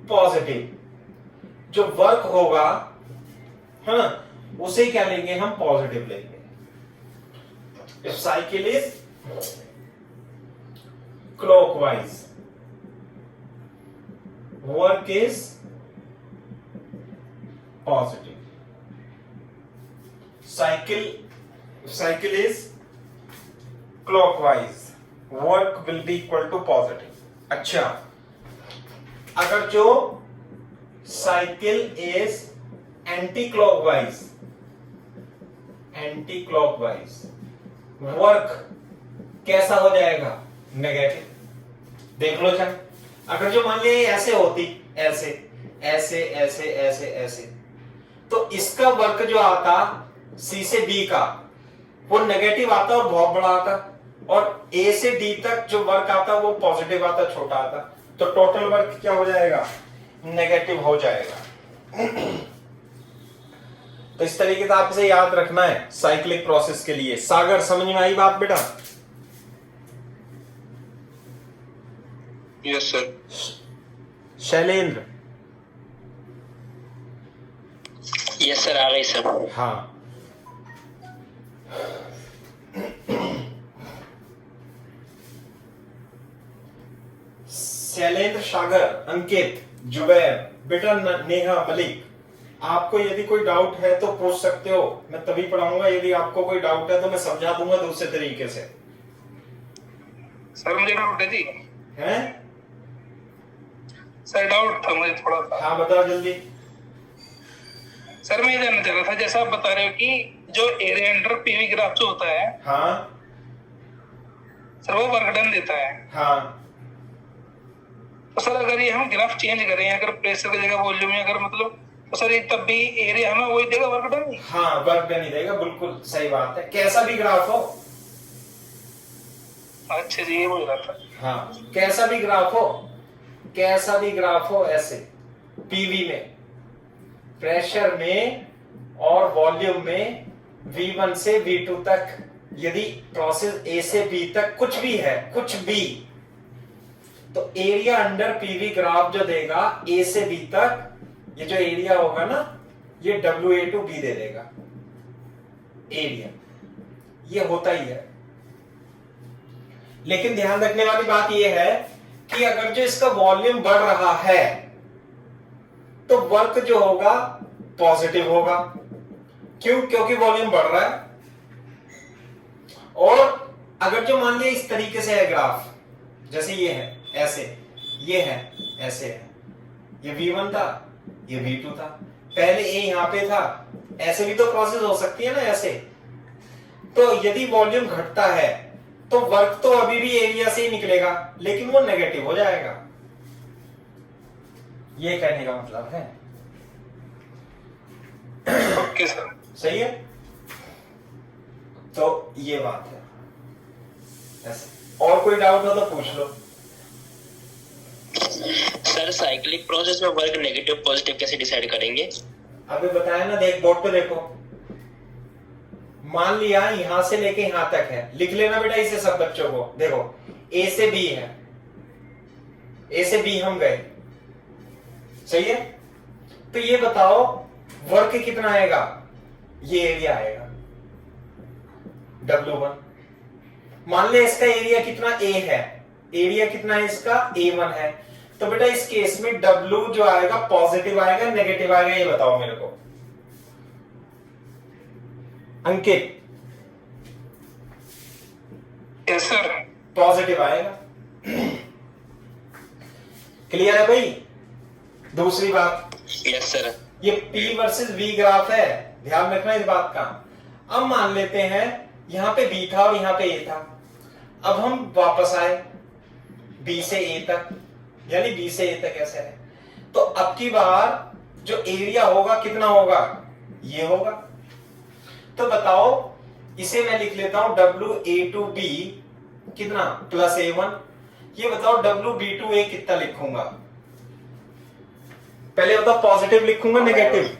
पॉजिटिव, जो वर्क होगा, हाँ, उसे क्या लेंगे हम, पॉजिटिव लेंगे। If cycle is clockwise, work is positive. Cycle is clockwise, work will be equal to positive. अच्छा, अगर जो cycle is anti clockwise, work कैसा हो जाएगा, नेगेटिव। देख लो चाहे, अगर जो मान लिया ऐसे होती, ऐसे ऐसे ऐसे ऐसे ऐसे, तो इसका वर्क जो आता C से B का, वो नेगेटिव आता और बहुत बड़ा आता, और A से D तक जो वर्क आता वो पॉजिटिव आता, छोटा आता। तो टोटल वर्क क्या हो जाएगा, नेगेटिव हो जाएगा। तो इस तरीके से आपसे याद रखना है साइक्लिक प्रोसेस के लिए। सागर, समझ में आई बात बेटा? Yes sir. Shailendra? Yes sir, आ गई सर। हाँ, शैलेंद्र, सागर, अंकित, जुबैर, बेटा नेहा, मलिक, आपको यदि कोई डाउट है तो पूछ सकते हो, मैं तभी पढ़ाऊंगा। यदि आपको कोई डाउट है तो मैं समझा दूंगा दूसरे तरीके से। सर मुझे डाउट है जी। हैं? सर डाउट था मुझे थोड़ा सा। हाँ बताओ जल्दी। सर मैं ये जानना चाह रहा था, जैसा आप बता रहे हो कि जो एरिया अंडर पीवी ग्राफ जो होता है, हाँ सर वो वर्क डन देता है। हाँ, तो सर अगर ये हम ग्राफ चेंज करें, अगर प्रेशर की जगह वॉल्यूम में अगर मतलब, तो सर ये तब भी एरिया हमें वही देगा, वर्क डन। हाँ वर्क डन ही देगा, बिल्कुल सही बात है, कैसा भी ग्राफ हो। अच्छा जी, ये बोल रहा था। हाँ, कैसा भी ग्राफ हो, ऐसे पीवी में, प्रेशर में और वॉल्यूम में, V1 से V2 तक, यदि प्रोसेस A से B तक कुछ भी है, कुछ भी, तो एरिया अंडर पीवी ग्राफ जो देगा A से B तक, ये जो एरिया होगा ना, ये WA2B दे देगा एरिया। ये होता ही है। लेकिन ध्यान रखने वाली बात यह है कि अगर जो इसका वॉल्यूम बढ़ रहा है तो वर्क जो होगा पॉजिटिव होगा। क्यों? क्योंकि वॉल्यूम बढ़ रहा है। और अगर जो मान लिया इस तरीके से है ग्राफ, जैसे ये है ऐसे, ये है ऐसे है, ये V1 था, ये V2 था, पहले A यहां पे था, ऐसे भी तो प्रोसेस हो सकती है ना ऐसे। तो यदि वॉल्यूम घटता है तो वर्क तो अभी भी एरिया से ही निकलेगा, लेकिन वो नेगेटिव हो जाएगा। ये कहने का मतलब है। ओके सर, सही है। तो ये बात है ऐसे। और कोई डाउट हो तो पूछ लो। सर साइक्लिक प्रोसेस में वर्क नेगेटिव पॉजिटिव कैसे डिसाइड करेंगे? अभी बताया ना, देख बोर्ड पे देखो। मान लिया यहां से लेके यहां तक है, लिख लेना बेटा इसे सब बच्चों को। देखो A से B है, A से B हम गए, सही है। तो ये बताओ वर्क कितना आएगा, ये एरिया आएगा W1। मान लिया इसका एरिया कितना A है, एरिया कितना है इसका, A1 है। तो बेटा इस केस में W जो आएगा पॉजिटिव आएगा नेगेटिव आएगा, ये बताओ मेरे को। अंकित, यस सर। पॉजिटिव आएगा। क्लियर है भाई? दूसरी बात, यस सर। ये P वर्सेस V ग्राफ है, ध्यान रखना इस बात का। अब मान लेते हैं यहां पे B था और यहां पे A था। अब हम वापस आए B से A तक, यानी B से A तक ऐसे है। तो अब की बार जो एरिया होगा कितना होगा? ये होगा। तो बताओ, इसे मैं लिख लेता हूं WA2B कितना प्लस A1। ये बताओ WB2A कितना लिखूंगा? पहले बताओ, पॉजिटिव लिखूंगा नेगेटिव?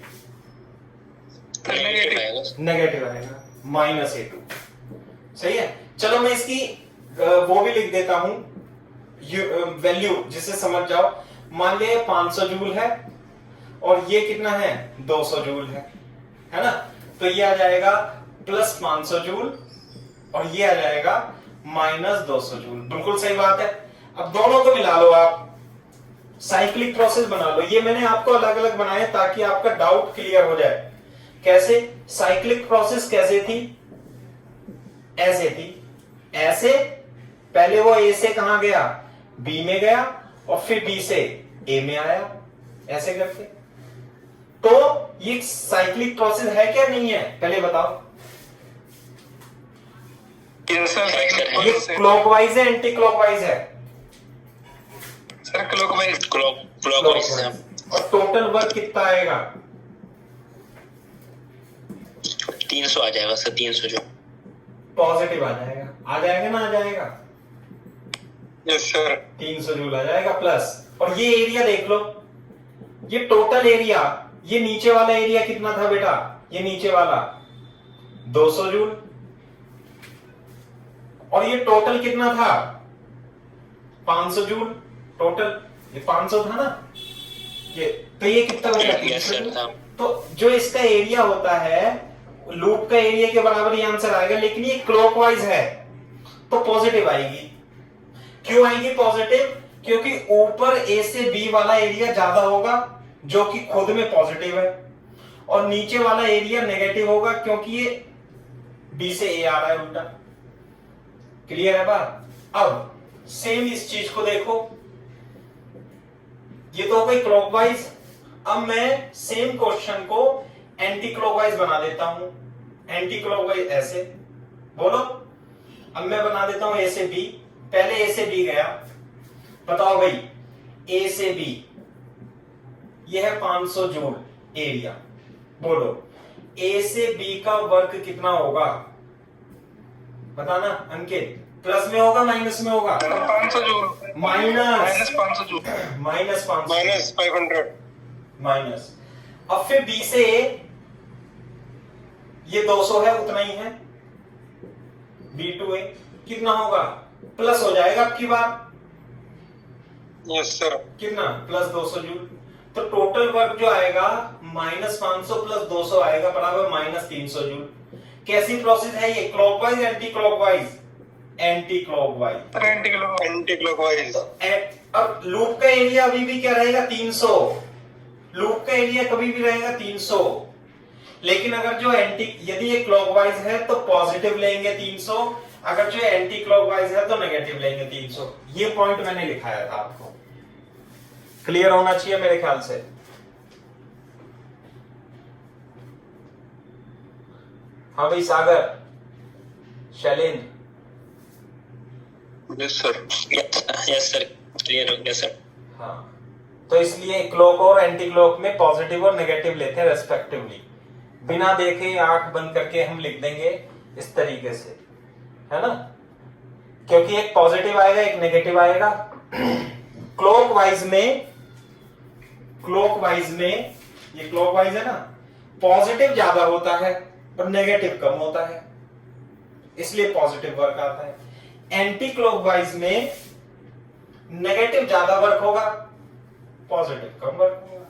नेगेटिव आएगा। नेगेटिव आएगा, माइनस A2। सही है। चलो मैं इसकी वो भी लिख देता हूं वैल्यू, जिससे समझ जाओ। मान लिया 500 जूल है और ये कितना है? 200 जूल है ना? तो ये आ जाएगा प्लस 500 जूल और ये आ जाएगा माइनस 200 जूल। बिल्कुल सही बात है। अब दोनों को मिला लो, आप साइक्लिक प्रोसेस बना लो। ये मैंने आपको अलग अलग बनाए ताकि आपका डाउट क्लियर हो जाए। कैसे साइक्लिक प्रोसेस कैसे थी? ऐसे थी, ऐसे पहले वो A से कहां गया? B में गया और फिर B से A में आया, ऐसे करके। तो ये साइक्लिक प्रोसेस है क्या नहीं है? पहले बताओ। Yes sir. ये क्लॉकवाइज है एंटी क्लॉकवाइज है? Sir clockwise. क्लॉकवाइज। और टोटल वर्क कितना आएगा? 300 आ जाएगा सर। 300 जो पॉजिटिव आ जाएगा। आ जाएगा ना? आ जाएगा। Yes sir. 300 जूल आ जाएगा प्लस। और ये एरिया देख लो, ये टोटल एरिया, ये नीचे वाला एरिया कितना था बेटा? ये नीचे वाला 200 जूल। और ये टोटल कितना था? 500 जूल टोटल। ये 500 था ना ये, तो ये कितना बचा? यस सर था। तो जो इसका एरिया होता है, लूप का एरिया के बराबर ये आंसर आएगा। लेकिन ये क्लॉकवाइज है तो पॉजिटिव आएगी। क्यों आएगी पॉजिटिव? क्योंकि ऊपर A से B वाला एरिया ज्यादा होगा जो कि खुद में पॉजिटिव है, और नीचे वाला एरिया नेगेटिव होगा क्योंकि ये B से A आ रहा है उल्टा। क्लियर है बात? अब सेम इस चीज को देखो, ये तो हो गई क्लॉकवाइज। अब मैं सेम क्वेश्चन को एंटी क्लॉकवाइज बना देता हूं। एंटी क्लॉकवाइज ऐसे बोलो। अब मैं बना देता हूं A से B। पहले A से B गया, बताओ भाई A से B, यह है 500 जूल एरिया। बोलो A से B का वर्क कितना होगा? बताना अंकित। प्लस में होगा माइनस में होगा? 500 joule. Minus 500 joule. Minus 500 minus 500। Minus. अब फिर B से A, ये 200 है, उतना ही है। B2A कितना होगा? प्लस हो जाएगा अब की बार। Yes sir. कितना? Plus 200 joule. तो टोटल वर्क जो आएगा माइनस 500 प्लस 200 आएगा बराबर माइनस 300 जूल। कैसी प्रोसेस है ये? Clockwise anti clockwise? Anti clockwise. Anti clockwise. अब लूप का एरिया अभी भी क्या रहेगा? 300। लूप का एरिया कभी भी रहेगा 300। लेकिन अगर जो यदि ये क्लॉकवाइज है तो पॉजिटिव लेंगे 300, अगर जो एंटी क्लॉकवाइज है तो नेगेटिव लेंगे 300। ये पॉइंट मैंने लिखाया था आपको। क्लियर होना चाहिए मेरे ख्याल से। हाँ भाई Sagar, Shailendra. Yes sir. Yes sir. Clear हो गया सर। हाँ, तो इसलिए क्लॉक और एंटी क्लॉक में पॉजिटिव और नेगेटिव लेते हैं रेस्पेक्टिवली। बिना देखे आंख बंद करके हम लिख देंगे इस तरीके से, है ना? क्योंकि एक पॉजिटिव आएगा एक नेगेटिव आएगा। क्लॉकवाइज में ये क्लॉकवाइज है ना, पॉजिटिव ज्यादा होता है और नेगेटिव कम होता है, इसलिए पॉजिटिव वर्क आता है। एंटी क्लॉकवाइज में नेगेटिव ज्यादा वर्क होगा, पॉजिटिव कम वर्क होगा,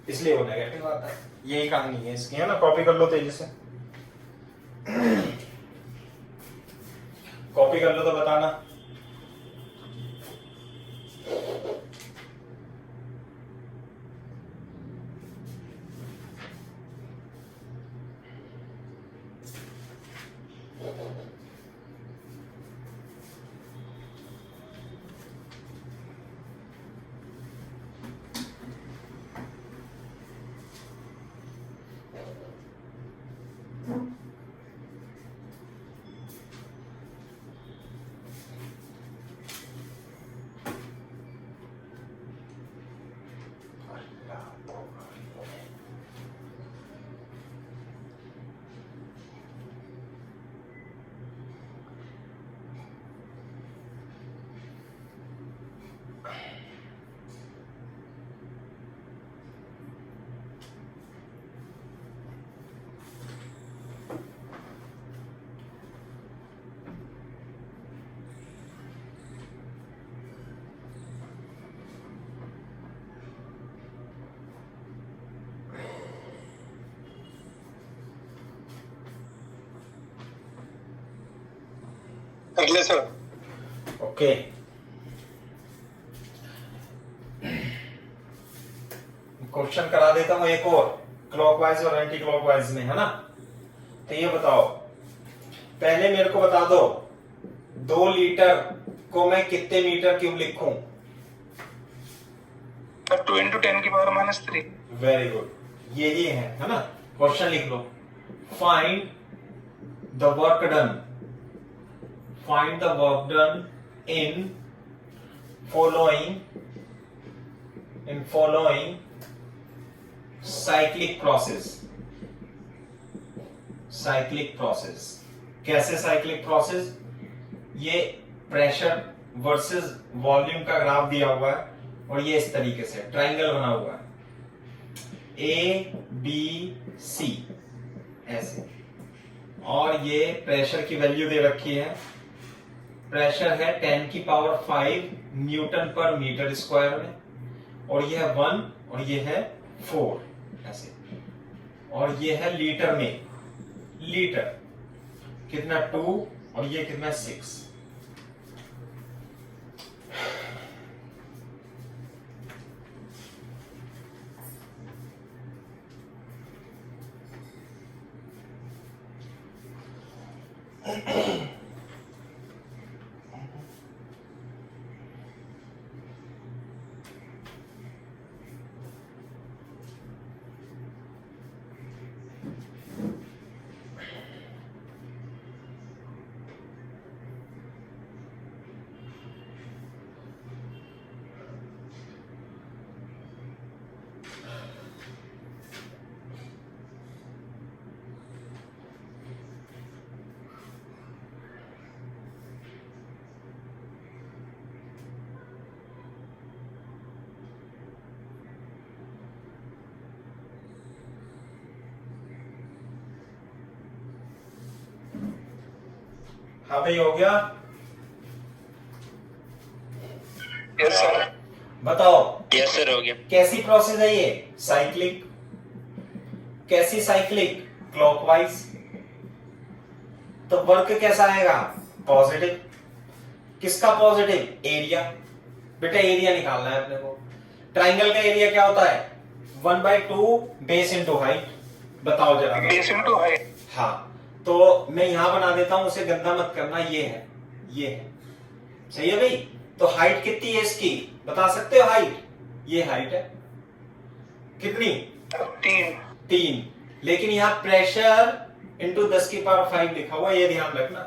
इसलिए वो नेगेटिव आता है। यही कहानी है इसकी, है ना? कॉपी कर लो तेजी से। कॉपी कर लो तो बताना। अगले सर। ओके, क्वेश्चन करा देता हूं एक और, क्लॉकवाइज और एंटी क्लॉकवाइज में, है ना। तो ये बताओ, पहले मेरे को बता दो 2 लीटर को मैं कितने मीटर क्यूब लिखूं? 2 into 10 की पावर -3। वेरी गुड, यही है ना। क्वेश्चन लिख लो, find the work done, find the work done in following cyclic process. कैसे साइक्लिक प्रोसेस? ये प्रेशर वर्सेस वॉल्यूम का ग्राफ दिया हुआ है और ये इस तरीके से ट्राइंगल बना हुआ है, ए बी सी ऐसे, और ये प्रेशर की वैल्यू दे रखी है। प्रेशर है 10⁵ न्यूटन पर मीटर स्क्वायर में, और ये है 1 और ये है 4 ऐसे, और ये है लीटर में, लीटर कितना 2 और ये कितना 6। हाँ भाई, हो गया? Yes sir. बताओ, यस सर, हो गया। कैसी प्रोसेस है ये? साइक्लिक। कैसी साइक्लिक? क्लॉकवाइज। तो वर्क कैसा आएगा? पॉजिटिव। किसका पॉजिटिव? एरिया। बेटा एरिया निकालना है अपने को। ट्राइंगल का एरिया क्या होता है? 1/2 बेस इंटू हाइट। बताओ जरा। Base into height. हाँ, तो मैं यहां बना देता हूं, उसे गंदा मत करना। ये है, ये है, सही है भाई। तो हाइट कितनी है इसकी, बता सकते हो हाइट? ये हाइट है कितनी? 3। लेकिन यहां प्रेशर इंटू 10⁵ लिखा हुआ, ये ध्यान रखना।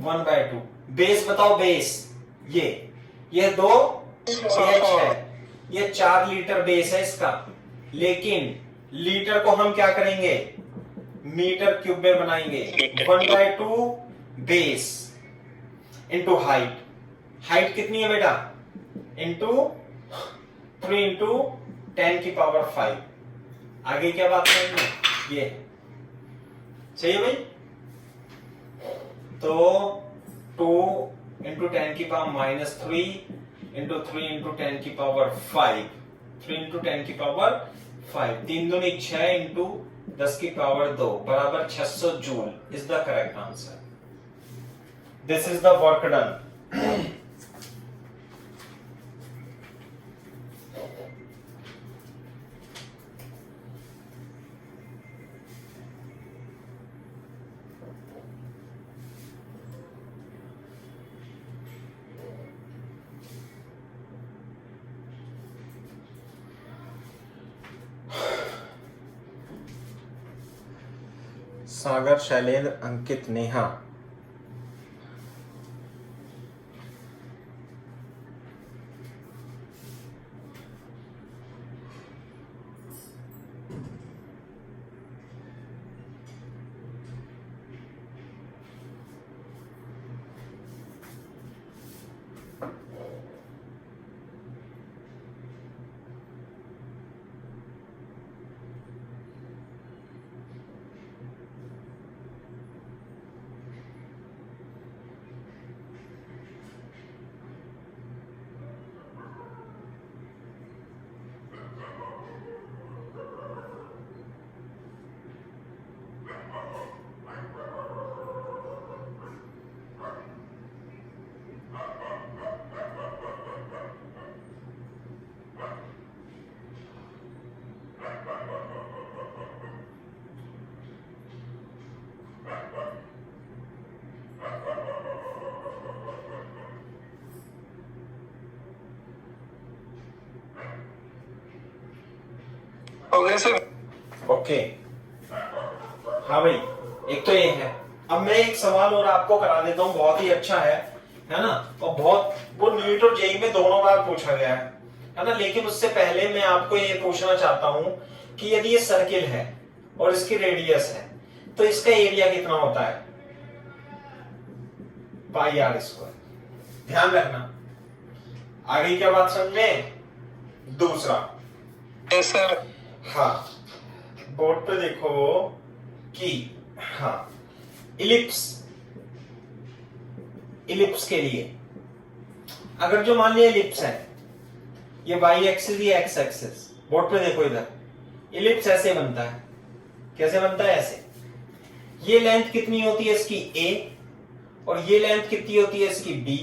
1/2 बेस, बताओ बेस। ये 2 CH है, ये 4 लीटर बेस है इसका। लेकिन लीटर को हम क्या करेंगे? मीटर क्यूब में बनाएंगे। 1/2 बेस इंटू हाइट। हाइट कितनी है बेटा? Into 3 into 10⁵। आगे क्या बात करेंगे? ये सही है भाई। तो 2 इंटू 10⁻³ इंटू 3 इंटू 10⁵। 3 इंटू 10⁵, 3 दूनी 6 इंटू 10⁻² बराबर 600 joule is the correct answer. This is the work done. Sagar, Shailendra, Ankit, Neha. हो गया सर। ओके, हाँ भाई, एक तो ये है। अब मैं एक सवाल और आपको करा देता हूँ, बहुत ही अच्छा है ना, और बहुत वो नीट और जेईई में दोनों बार पूछा गया है ना। लेकिन उससे पहले मैं आपको ये पूछना चाहता हूं कि यदि ये सर्किल है और इसकी रेडियस है तो इसका एरिया कितना होता है? पाई आर स्क्वायर। ध्यान रखना, आगे क्या बात समझ में? दूसरा, यस सर। हाँ, बोर्ड पे देखो कि हाँ, इलिप्स के लिए अगर जो मान लिया इलिप्स है, ये वाई एक्सिस, ये एक्स एक्सिस, बोर्ड पे देखो इधर, इलिप्स ऐसे बनता है। कैसे बनता है? ऐसे। ये लेंथ कितनी होती है इसकी? ए, और ये लेंथ कितनी होती है इसकी? बी।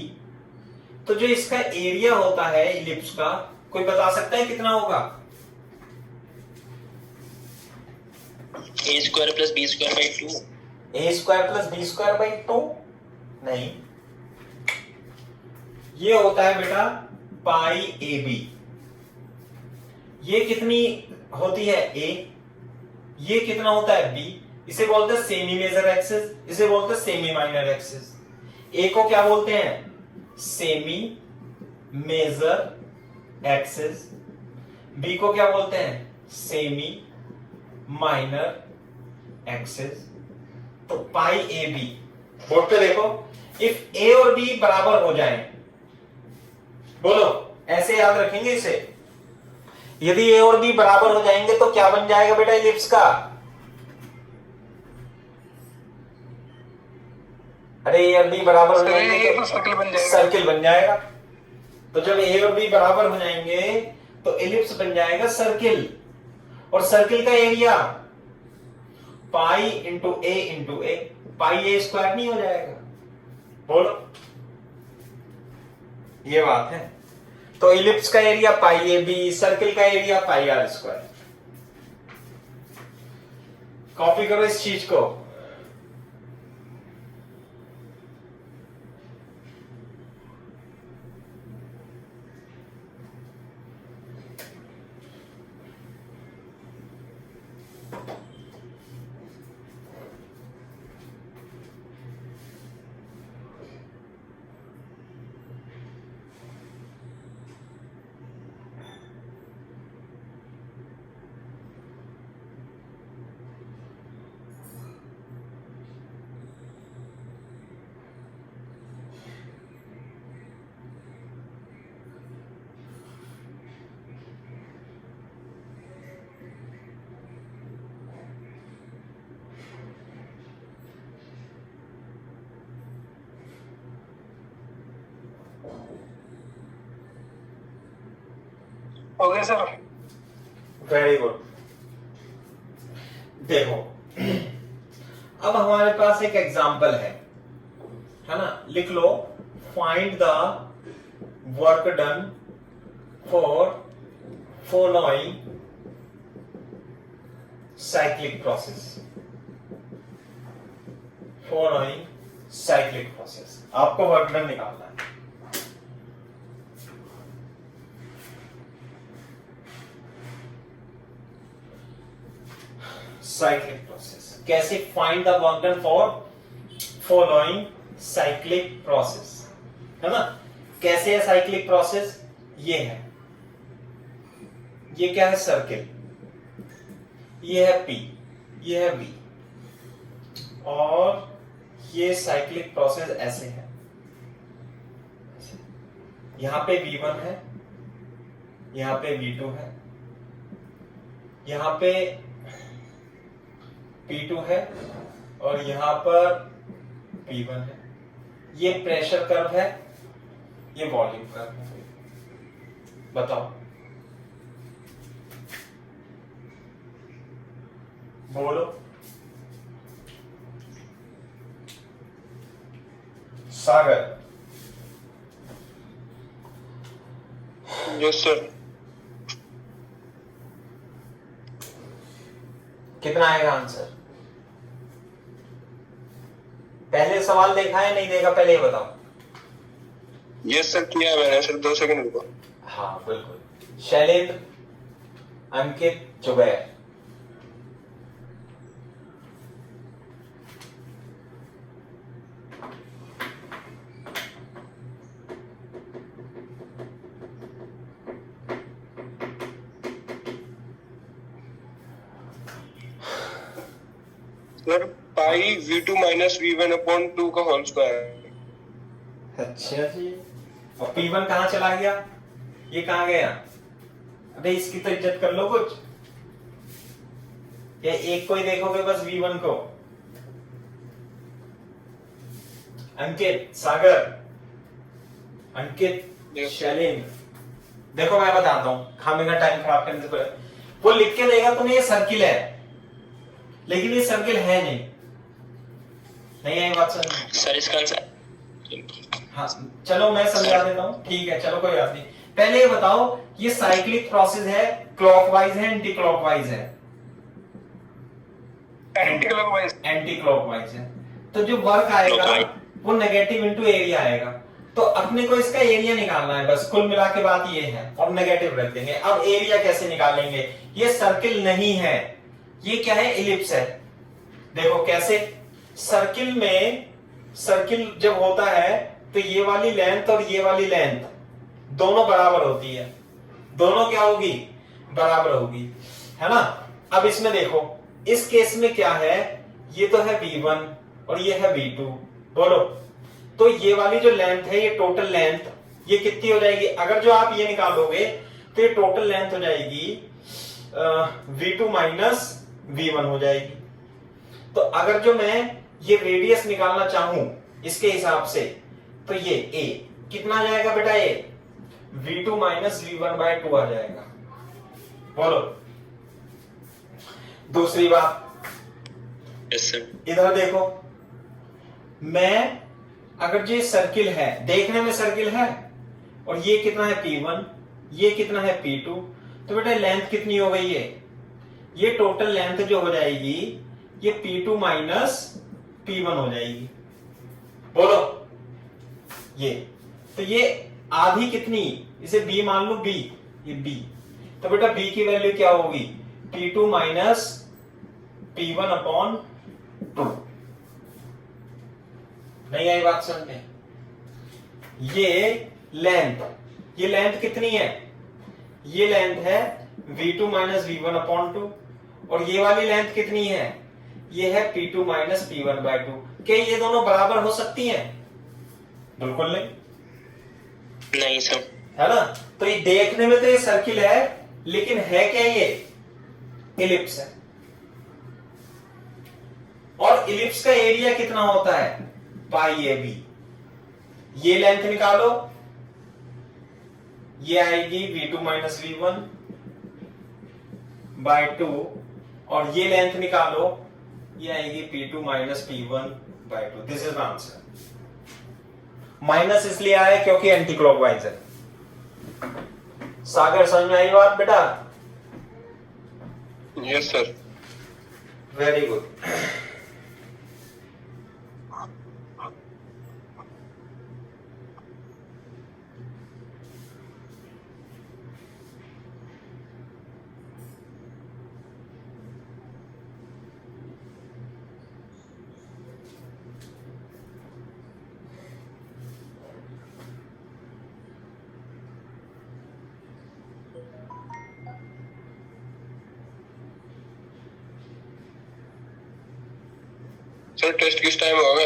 तो जो इसका एरिया होता है इलिप्स का, कोई बता सकता है कितना होगा? A square plus b square by 2। A square plus b square by 2 नहीं, ये होता है बेटा पाई ए बी। ये कितनी होती है? ए। ये कितना होता है? बी। इसे बोलते हैं सेमी मेजर एक्सिस, इसे बोलते हैं सेमी माइनर एक्सिस। ए को क्या बोलते हैं? Semi major axis. बी को क्या बोलते हैं? Semi minor axis. तो पाई ए बी, बोर्ड पे देखो, इफ ए और बी बराबर हो जाए, बोलो, ऐसे याद रखेंगे इसे, यदि ए और बी बराबर हो जाएंगे तो क्या बन जाएगा बेटा इलिप्स का? अरे ए और बी बराबर हो जाएंगे तो सर्किल बन जाएगा। सर्किल बन जाएगा। तो जब ए और बी बराबर हो जाएंगे तो इलिप्स बन जाएगा सर्किल। और सर्किल का एरिया पाई इंटू ए, पाई ए स्क्वायर नहीं हो जाएगा? बोलो, ये बात है। तो इलिप्स का area pi a b, circle का area pi r square. Copy करो इस चीज को। हो गया सर। Very good. देखो, अब हमारे पास एक एग्जाम्पल है ना, लिख लो, find the work done for following cyclic process. Following cyclic process, आपको वर्क डन निकालना है। साइक्लिक प्रोसेस, कैसे? Find the work done for following cyclic process, है ना। कैसे है साइक्लिक प्रोसेस? ये है, ये क्या है? सर्किल। ये है P, ये है V, और ये साइक्लिक प्रोसेस ऐसे है। यहां पे V1 है, यहां पे V2 है, यहां पे P2 है, और यहां पर P1 है। ये प्रेशर कर्व है, ये वॉल्यूम कर्व है। बताओ, बोलो। सागर, यस सर। कितना आएगा आंसर? पहले सवाल देखा है नहीं देखा, पहले ये बताओ। यस सर, किया मैंने सर, 2 सेकंड रुको। हाँ बिल्कुल। Shailendra, Ankit Zubair. Sir pi v2 minus v1 upon 2 का होल स्क्वायर। अच्छा जी, और P1 कहाँ चला गया? ये कहाँ गया? अरे इसकी तो इज्जत कर लो कुछ, या एक को ही देखोगे बस V1 को? अंकित, सागर, अंकित, शैलेंद्र, देखो मैं बताता हूं, खामे का टाइम खराब करने से पहले वो लिख के देगा तुम्हें ये सर्किल है, लेकिन ये सर्किल है नहीं। नहीं आई बात समझ? सर इसका आंसर हाँ चलो मैं समझा देता हूँ, ठीक है चलो कोई बात नहीं। पहले ये बताओ ये साइक्लिक प्रोसेस है, क्लॉकवाइज है, एंटी क्लॉकवाइज है? Anti clockwise. एंटी क्लॉकवाइज है। तो जो वर्क आएगा वो नेगेटिव इनटू एरिया आएगा। तो अपने को इसका एरिया निकालना है, बस कुल मिला के बात ये है, और नेगेटिव रख देंगे। अब एरिया कैसे निकालेंगे? ये सर्किल नहीं है, ये क्या है? इलिप्स है। देखो कैसे, सर्किल में, सर्किल जब होता है तो ये वाली लेंथ और ये वाली लेंथ दोनों बराबर होती है, दोनों क्या होगी? बराबर होगी, है ना। अब इसमें देखो, इस केस में क्या है? ये तो है V1 और ये है V2, बोलो। तो ये वाली जो लेंथ है, ये टोटल लेंथ, ये कितनी हो जाएगी? अगर जो आप ये निकालोगे तो ये टोटल लेंथ हो जाएगी V2 माइनस V1 हो जाएगी। तो अगर जो मैं ये रेडियस निकालना चाहूं इसके हिसाब से, तो ये A कितना आ जाएगा बेटा? ये V2 माइनस V1 बाय 2 आ जाएगा, बोलो। दूसरी बात, यस सर, इधर देखो, मैं अगर जो सर्किल है, देखने में सर्किल है, और ये कितना है? P1, ये कितना है? P2, तो बेटा लेंथ कितनी हो गई है? ये टोटल लेंथ जो हो जाएगी ये P2 माइनस P1 हो जाएगी, बोलो। ये तो ये आधी कितनी, इसे B मान लो, B, ये B, तो बेटा B की वैल्यू क्या होगी? P2 minus P1 upon 2। नहीं आई बात समझ में? ये लेंथ कितनी है? ये लेंथ है V2 माइनस V1 अपॉन 2, और ये वाली लेंथ कितनी है? ये है P2 माइनस P1 बाय 2। क्या ये दोनों बराबर हो सकती हैं? बिल्कुल नहीं, नहीं सर, है ना। तो ये देखने में तो ये सर्किल है, लेकिन है क्या? ये इलिप्स है। और इलिप्स का एरिया कितना होता है? पाई AB। ये लेंथ निकालो, ये आएगी V2 माइनस V1 बाय 2, और ये लेंथ निकालो, ये आएगी P2 minus P1 by 2। This is answer. Minus इसलिए आया क्योंकि एंटी क्लॉकवाइज है। सागर समझ में आई बात बेटा? Yes sir. Very good. Sir test किस टाइम होगा?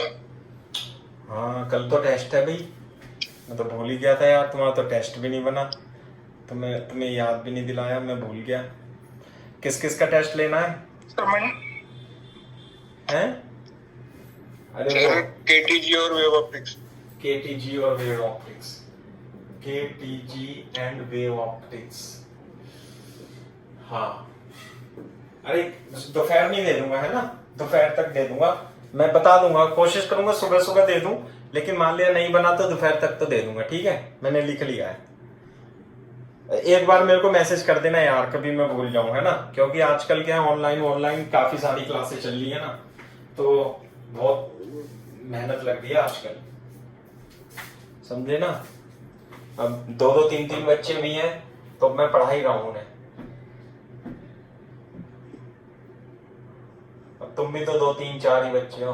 हाँ कल तो टेस्ट है भाई, मैं तो भूल ही गया था यार, तुम्हारा तो टेस्ट भी नहीं बना, तो मैं तुम्हें याद भी नहीं दिलाया, मैं भूल गया। किस किस का टेस्ट लेना है? सर मैं हैं? अरे सर केटीजी और वेव ऑप्टिक्स। केटीजी और wave optics, KTG and wave optics. हाँ अरे दोपहर नहीं दे दूंगा, है ना, दोपहर तक दे दूंगा, मैं बता दूंगा, कोशिश करूंगा सुबह सुबह दे दूं, लेकिन मान लिया नहीं बना तो दोपहर तक तो दे दूंगा, ठीक है, मैंने लिख लिया है। एक बार मेरे को मैसेज कर देना यार, कभी मैं भूल जाऊं, है ना, क्योंकि आजकल क्या है, ऑनलाइन काफी सारी क्लासेस चल रही है ना, तो बहुत मेहनत लग रही है आजकल, समझे ना। अब 2-2 3-3 बच्चे भी हैं तो मैं पढ़ा ही रहा हूं उन्हें, तुम भी तो 2 3 4 ही बच्चे हो।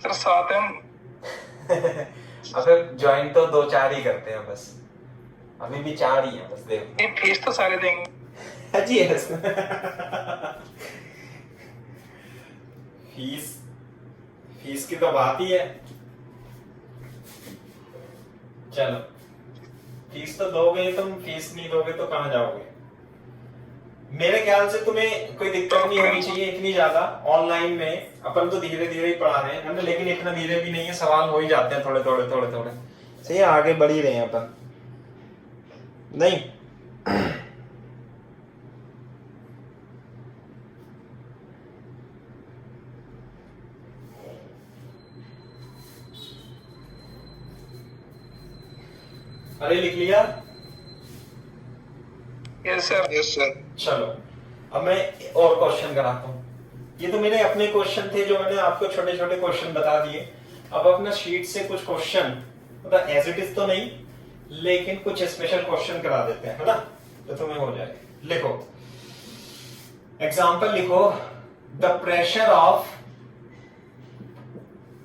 सर 7 है हम। अबे ज्वाइन तो 2 4 ही करते हैं बस, अभी भी 4 ही है बस, देखो। ये फीस तो सारे देंगे। जी यस। फीस की तो बात ही है। चलो, फीस तो दोगे ही तुम, फीस नहीं दोगे तो कहाँ जाओगे। मेरे ख्याल से तुम्हें कोई दिक्कत नहीं होनी चाहिए इतनी ज्यादा। ऑनलाइन में अपन तो धीरे धीरे ही पढ़ा रहे हैं, लेकिन इतना धीरे भी नहीं है, सवाल हो ही जाते हैं थोड़े थोड़े थोड़े थोड़े, सही आगे बढ़ ही रहे हैं अपन, नहीं। अरे लिख लिया? Yes sir. Yes, sir. चलो, अब मैं और क्वेश्चन कराता हूँ। ये तो मेरे अपने क्वेश्चन थे जो मैंने आपको छोटे छोटे क्वेश्चन बता दिए। अब अपना शीट से कुछ क्वेश्चन, मतलब एज इट इज तो नहीं, लेकिन कुछ स्पेशल क्वेश्चन करा देते हैं, है ना, तो तुम्हें हो जाएगा। लिखो, एग्जाम्पल लिखो, the pressure of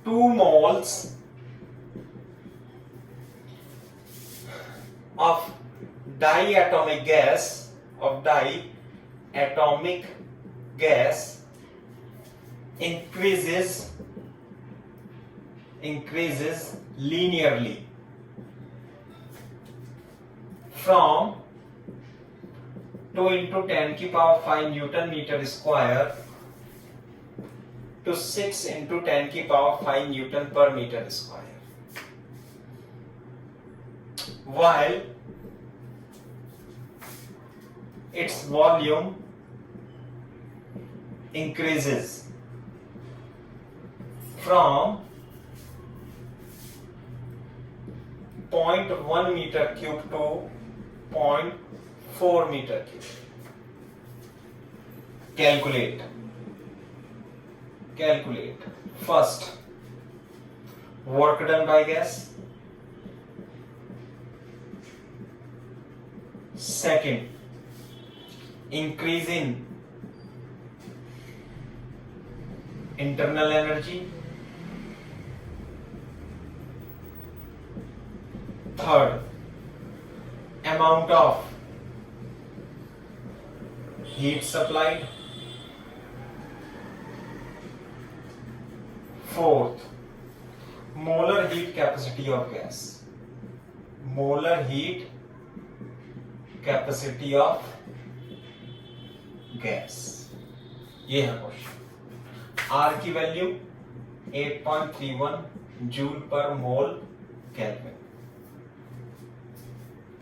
2 moles of diatomic gas increases linearly from 2 into 10 की power 5 newton metre square to 6 into 10 की पावर 5 न्यूटन पर metre square, while its volume increases from 0.1 meter cube to 0.4 meter cube. Calculate. First, work done by gas. Second, increase in internal energy. Third, amount of heat supplied. Fourth, molar heat capacity of gas. Molar heat capacity of gas. ये है क्वेश्चन। R की वैल्यू 8.31 जूल पर मोल केल्विन।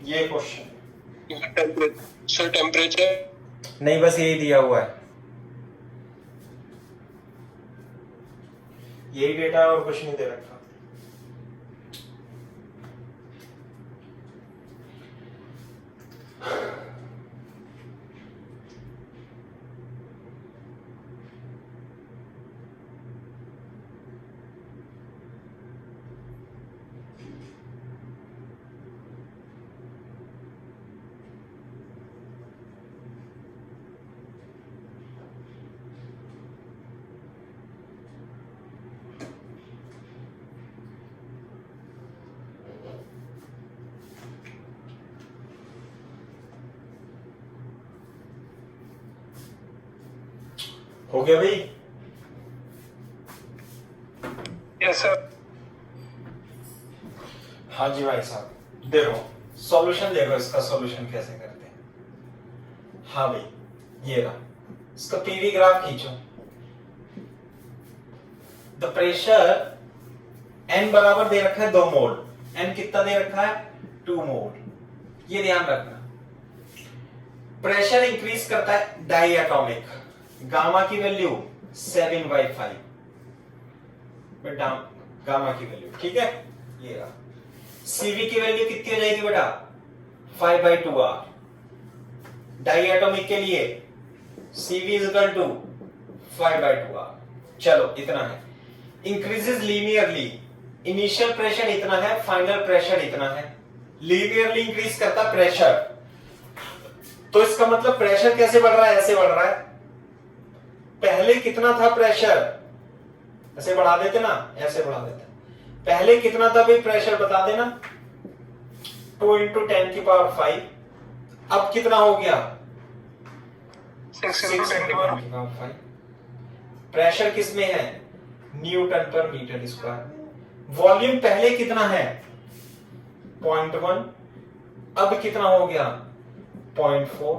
ये क्वेश्चन। Sir, temperature. नहीं, बस यही दिया हुआ है, यही डेटा है और कुछ नहीं दे रखा। हो गया भाई? Yes sir. हाँ जी भाई साहब, देखो सॉल्यूशन, देखो इसका सॉल्यूशन कैसे करते हैं। हाँ भाई, ये रहा, इसका पीवी ग्राफ खींचो। द प्रेशर एन बराबर दे रखा है 2 मोल, एन कितना दे रखा है 2 मोल, ये ध्यान रखना। प्रेशर इंक्रीज करता है डाई एटॉमिक, गामा की वैल्यू 7/5, गामा की वैल्यू, ठीक है, ये रहा। सीवी की वैल्यू कितनी हो जाएगी बेटा 5/2r। डाई एटॉमिक के लिए CV is equal to 5/2r। चलो इतना है। इंक्रीजेस लीनियरली, इनिशियल प्रेशर इतना है, फाइनल प्रेशर इतना है। लीनियरली इंक्रीज करता प्रेशर, तो इसका मतलब प्रेशर कैसे बढ़ रहा है, ऐसे बढ़ रहा है। पहले कितना था प्रेशर, ऐसे बढ़ा देते ना, ऐसे बढ़ा देते, पहले कितना था भाई प्रेशर बता देना, 2 × 10⁵। अब कितना हो गया, 6 × 10⁵। प्रेशर किसमें है, न्यूटन पर मीटर स्क्वायर। वॉल्यूम पहले कितना है, 0.1, अब कितना हो गया 0.4।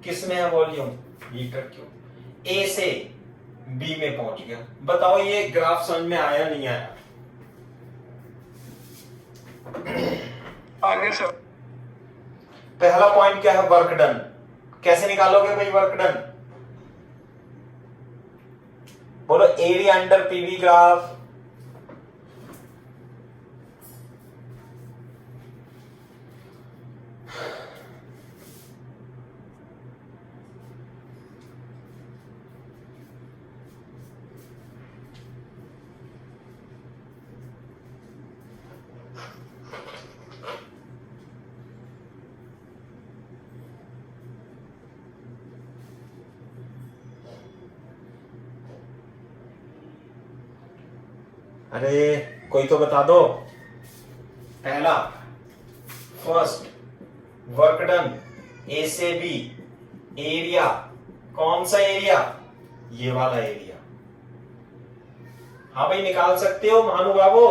किसमें है वॉल्यूम, मीटर क्यूब। ए से बी में पहुंच गया। बताओ ये ग्राफ समझ में आया नहीं आया। आगे सर। पहला पॉइंट क्या है, वर्क डन। कैसे निकालोगे भाई वर्क डन, बोलो एरिया अंडर पीवी ग्राफ। अरे कोई तो बता दो। पहला फर्स्ट वर्क डन ए से बी, एरिया कौन सा एरिया, ये वाला एरिया। हाँ भाई निकाल सकते हो महानुभावो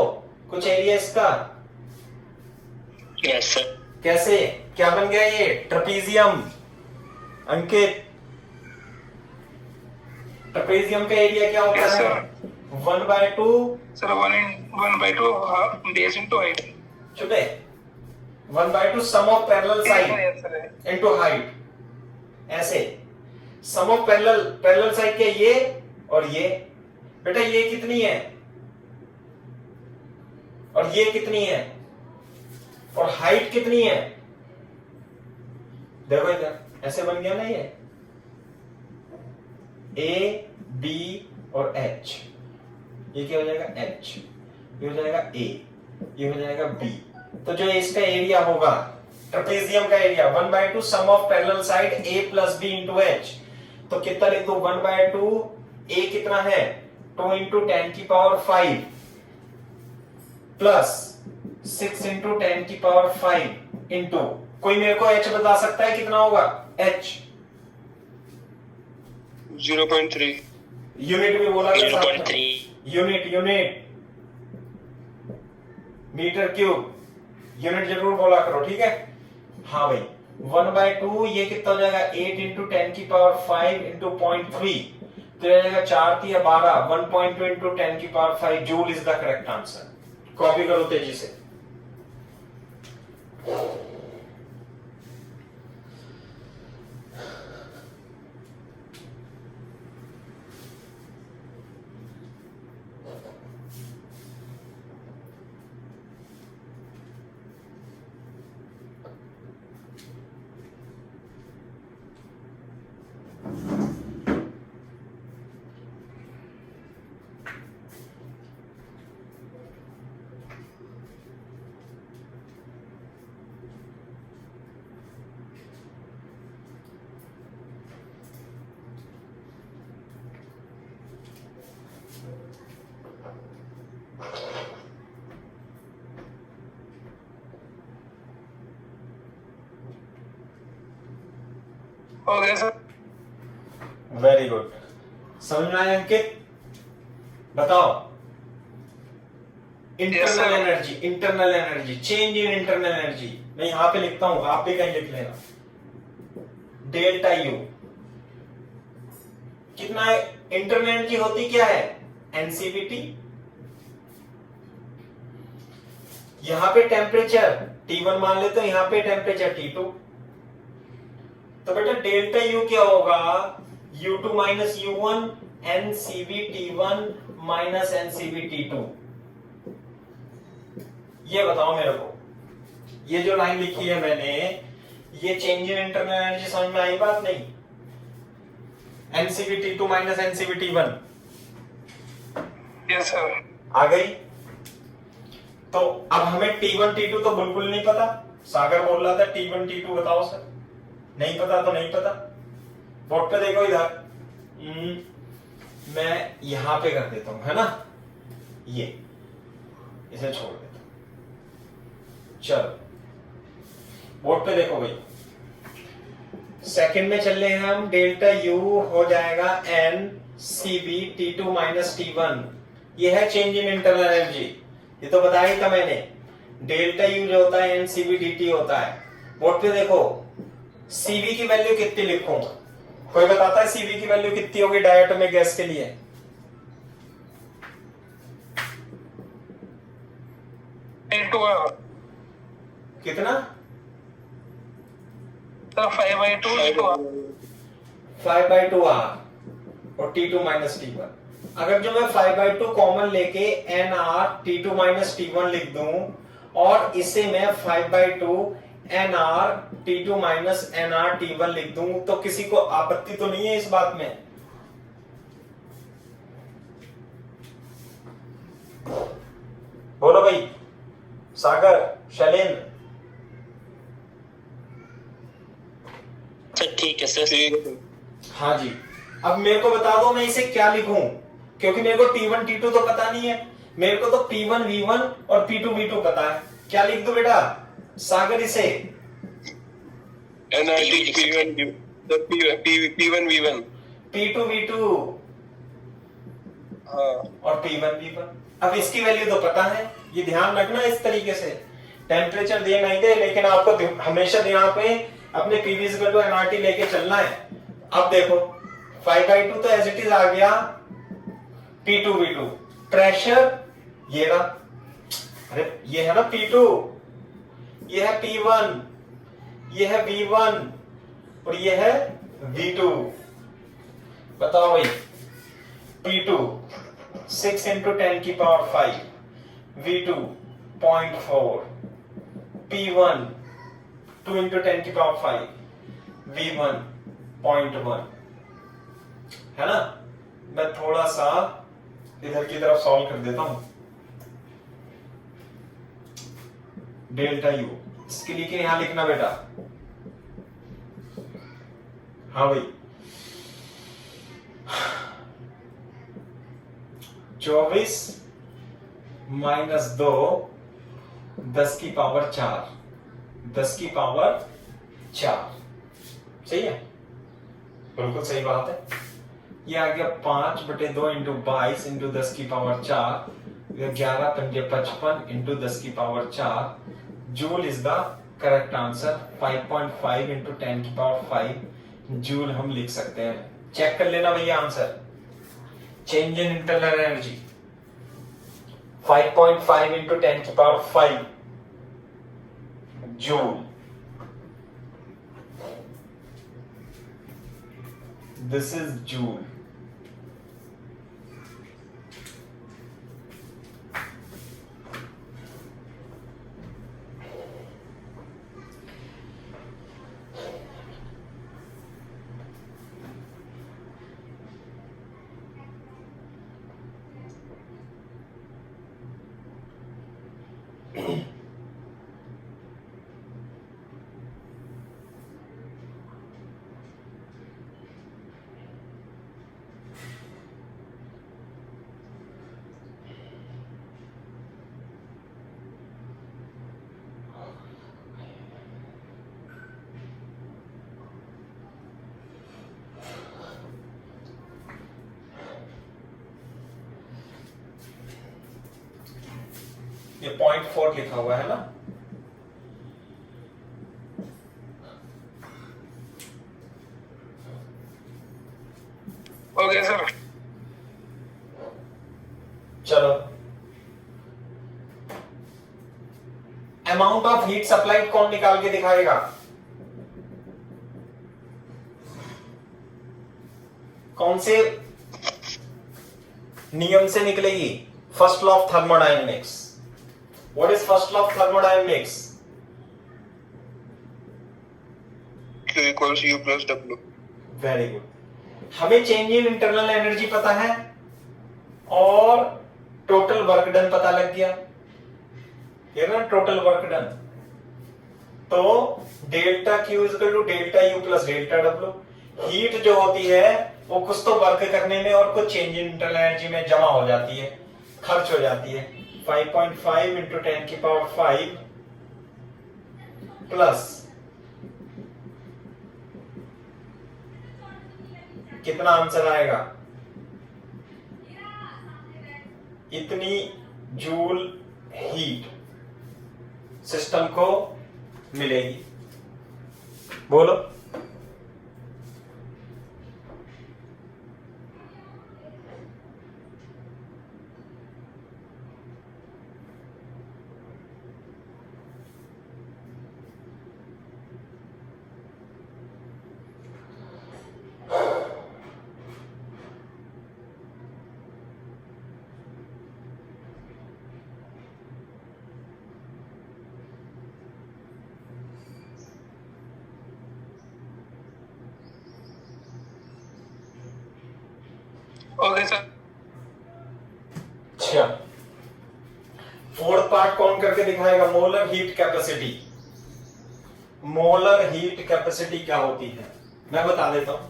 कुछ एरिया इसका। Yes sir. कैसे, क्या बन गया ये, ट्रपीजियम। अंकित ट्रपीजियम का एरिया क्या होता Yes, है, sir. 1/2 sir 1/2 base into height. चुपे 1/2 sum of parallel side sir into height. ऐसे सम ऑफ पैरेलल साइड के ये और ये। बेटा ये कितनी है और ये कितनी है और हाइट कितनी है, देखो इधर ऐसे बन गया ना ये ए बी और एच। ये क्या हो जाएगा एच, ये हो जाएगा ए, ये हो जाएगा बी। तो जो इसका एरिया होगा ट्रेपेजियम का area 1/2 sum of parallel side A plus B into H. तो कितना लिख दो 1/2 ए कितना है 2 × 10⁵ प्लस 6 × 10⁵ इंटू, कोई मेरे को एच बता सकता है कितना होगा एच, 0.3 यूनिट भी बोला था साथ में। 0.3 यूनिट मीटर क्यूब, यूनिट जरूर बोला करो ठीक है। हाँ भाई 1/2 ये कितना हो जाएगा 8 × 10⁵ इंटू 0.3, तो ये जाएगा 4 × 12 1.2 × 10⁵ joule is the correct answer. Copy करो तेजी से। हो गया सर। वेरी गुड, समझ में आया अंकित। बताओ internal energy, internal energy, change in internal energy. मैं यहां पे लिखता हूं, आप भी कहीं लिख लेना। डेल्टा यू कितना है, इंटरनल एनर्जी होती क्या है एनसीवीटी। यहां पे टेम्परेचर T1 मान लेते हो, यहां पे टेम्परेचर T2। तो बेटा डेल्टा यू क्या होगा U2 minus U1 NCV_T1 minus NCV_T2। ये बताओ मेरे को, ये जो लाइन लिखी है मैंने, ये चेंज इन इंटरनल एनर्जी समझ में आई बात नहीं। NCV_T2 minus NCV_T1 yes sir. आ गई। तो अब हमें T1 T2 तो बिल्कुल नहीं पता। सागर बोल रहा था T1 T2 बताओ सर, नहीं पता तो नहीं पता। बोर्ड पे देखो इधर, मैं यहां पे कर देता हूं, है ना, ये इसे छोड़ देता हूं। चलो बोर्ड पे देखो भाई, सेकंड में चल रहे हैं हम, डेल्टा यू हो जाएगा N C B T two minus T one. ये है चेंज इन इंटरनल एनर्जी, ये तो बताया ही था मैंने। डेल्टा यू जो होता है N C B D T होता है। बोर्ड पे देखो, सीबी की वैल्यू कितनी लिखूंगा, कोई बताता है सीबी की वैल्यू कितनी होगी डायटोमिक गैस के लिए? कितना? 5/2 आर और T2 माइनस T1। अगर जो मैं 5/2 कॉमन लेके NR T2 माइनस T1 लिख दूं और इसे मैं 5/2 NR T2 minus NR T1 लिख दूं, तो किसी को आपत्ति तो नहीं है इस बात में? बोलो भाई, सागर, शैलेंद्र। ठीक है सर। हाँ जी, अब मेरे को बता दो मैं इसे क्या लिखूं, क्योंकि मेरे को T1 T2 तो पता नहीं है, मेरे को तो P1 V1 और P2 V2 पता है। क्या लिख दूं बेटा सागर इसे? NRT P1 V1 P2 V2 और P1 V1। अब इसकी वैल्यू तो पता है, ये ध्यान रखना इस तरीके से। टेम्परेचर दे नहीं दे, लेकिन आपको हमेशा यहाँ पे अपने पीवी इक्वल टू एनआरटी लेके चलना है। अब देखो 5/2 तो एज इट इज आ गया P2 V2। प्रेशर ये रहा, अरे ये है ना P2, ये है P1, ये है V1 और ये है V2। बताओ भाई, P2 6 × 10⁵, V2 0.4, P1 2 × 10⁵, V1 0.1, है ना। मैं थोड़ा सा इधर की तरफ सॉल्व कर देता हूं। डेल्टा यू इसके लिए यहां लिखना बेटा। हाँ भाई, 24 - 2 10⁴, 10⁴ सही है, बिल्कुल सही बात है। ये आ गया 5/2 × 22 × 10⁴, 11 × 55 × 10⁴ joule is the correct answer. 5.5 × 10⁵ joule हम लिख सकते हैं। चेक कर लेना भैया answer. Change in internal energy 5.5 × 10⁵ joule. This is Joule. ये 0.4 लिखा हुआ है ना। Okay sir. चलो, अमाउंट ऑफ हीट सप्लाइड कौन निकाल के दिखाएगा? कौन से नियम से निकलेगी? First law of thermodynamics. What is first law of thermodynamics? Q = U + W। Very good. हमें चेंज इन इंटरनल एनर्जी पता है और टोटल वर्क डन पता लग गया, ये ना टोटल वर्क डन। तो delta Q = delta U + delta W। Heat जो होती है वो कुछ तो वर्क करने में और कुछ चेंज इन इंटरनल एनर्जी में जमा हो जाती है, खर्च हो जाती है। 5.5 इंटू 10 की पावर 5 प्लस कितना आंसर आएगा, इतनी जूल हीट सिस्टम को मिलेगी। बोलो। Okay sir. अच्छा, फोर्थ पार्ट कौन करके दिखाएगा? Molar heat capacity. Molar heat capacity क्या होती है मैं बता देता हूं।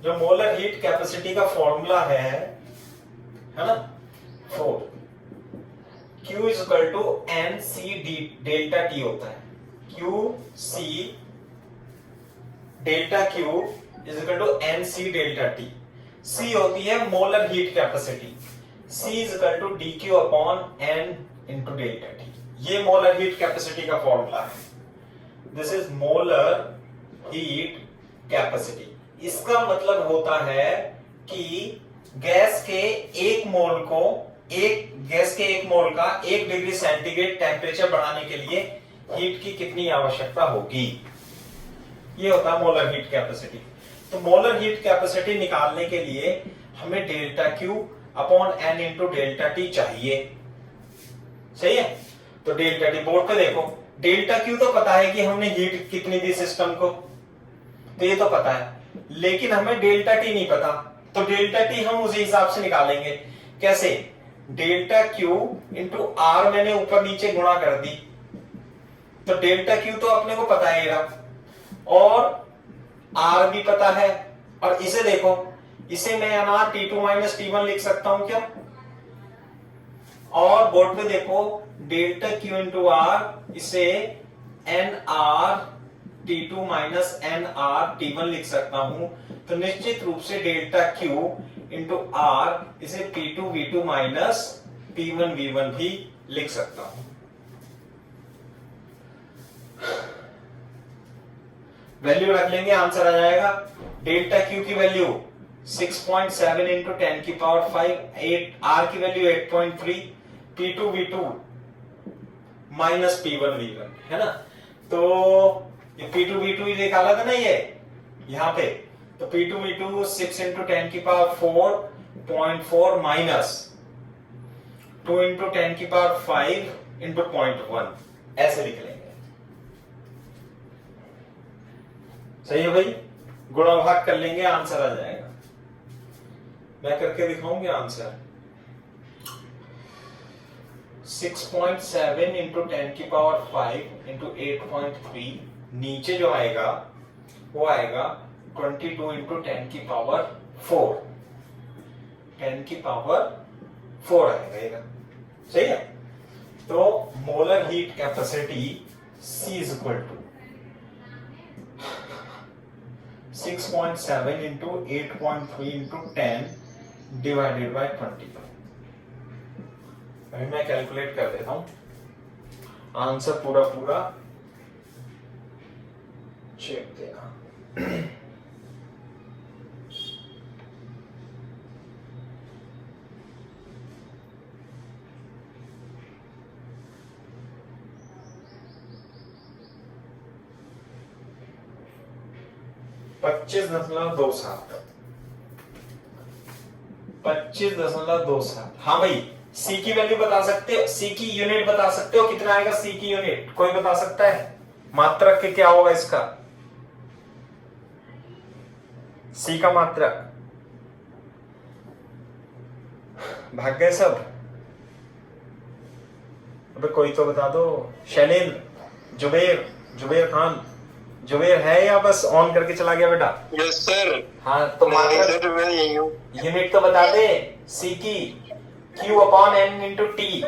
जो मोलर हीट कैपेसिटी का फॉर्मूला है ना, 4 Q is equal to N C D delta T होता है। Q C delta Q is equal to N C delta T. C होती है molar heat capacity. C is equal to D Q upon N into delta T. ये मोलर हीट कैपेसिटी का फॉर्मूला है। This is molar heat capacity. इसका मतलब होता है कि गैस के एक मोल का 1 डिग्री सेंटीग्रेड टेम्परेचर बढ़ाने के लिए हीट की कितनी आवश्यकता होगी, ये होता है मोलर हीट कैपेसिटी। तो मोलर हीट कैपेसिटी निकालने के लिए हमें delta Q upon N into delta T चाहिए। सही है? तो डेल्टा टी बोर्ड पे देखो, डेल्टा क्यू तो पता है कि हमने हीट कितनी दी सिस्टम को, तो ये तो पता है, लेकिन हमें डेल्टा टी नहीं पता। तो डेल्टा टी हम उसी हिसाब से निकालेंगे। कैसे? डेल्टा क्यू इंटू आर मैंने ऊपर नीचे गुणा कर दी, तो डेल्टा क्यू तो अपने को पता है और आर भी पता है। और इसे देखो, इसे मैं एनआर T2 माइनस T1 लिख सकता हूं क्या? और बोर्ड पे देखो, डेल्टा क्यू इंटू आर, इसे N R T2 minus N R T1 लिख सकता हूं। तो निश्चित रूप से डेल्टा क्यू इंटू आर इसे P2 V2 minus P1 V1 भी लिख सकता हूं। वैल्यू रख लेंगे, आंसर आ जाएगा। डेल्टा क्यू की वैल्यू 6.7 इंटू 10 की पावर 5, 8, आर की value 8.3, P2 V2 minus P1 V1 है ना। तो ये P2 V2 ही निकाला था ना ये यहां पे, तो P2 V2 6 इंटू 10 की पावर 4.4 माइनस 2 इंटू 10 की पावर 5 इंटू 0.1, ऐसे लिख लेंगे। सही है भाई? गुणा भाग कर लेंगे, आंसर आ जाएगा। मैं करके दिखाऊंगी आंसर। 6.7 इंटू 10 की पावर 5 इंटू 8.3, नीचे जो आएगा वो आएगा 22 इंटू 10 की पावर 4, 10 की पावर 4 आएगा। सही है? तो molar heat capacity C is equal to 6.7 into 8.3 into 10 divided by 20। अभी मैं कैलकुलेट कर देता हूं, आंसर पूरा चेक देना। पच्चीस 25.27। हाँ भाई, सी की वैल्यू बता सकते हो, सी की यूनिट बता सकते हो, कितना आएगा सी की यूनिट? कोई बता सकता है? मात्रक के क्या होगा इसका? सी का मात्रक भाग गए सब। अबे कोई तो बता दो। शैलेंद्र, जुबेर खान, जुबेर है या बस ऑन करके चला गया बेटा? Yes sir. हाँ तो नहीं मात्रा सर, मैं यही हूँ। यूनिट तो बता दे। सी की Q upon N into T.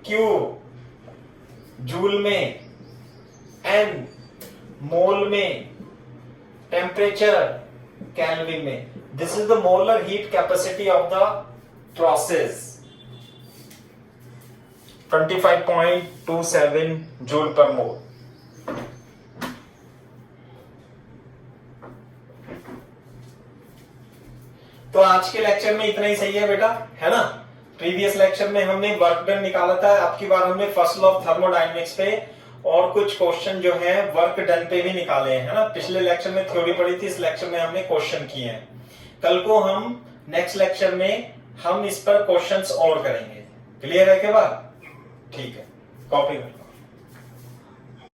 Q joule में, N मोल में, टेम्परेचर केल्विन में। This is the molar heat capacity of the process. 25.27 joule per mole. तो आज के लेक्चर में इतना ही सही है बेटा, है ना? प्रीवियस लेक्चर में हमने वर्क डन निकाला था, अब की बार हमने फर्स्ट लॉ ऑफ थर्मोडायनेमिक्स पे और कुछ क्वेश्चन जो है वर्क डन पे भी निकाले हैं, है ना? पिछले लेक्चर में थ्योरी पढ़ी थी, इस लेक्चर में हमने क्वेश्चन किए हैं। कल को हम नेक्स्ट लेक्चर में हम इस पर क्वेश्चंस और करेंगे। क्लियर है के बाद? ठीक है, कॉपी कर।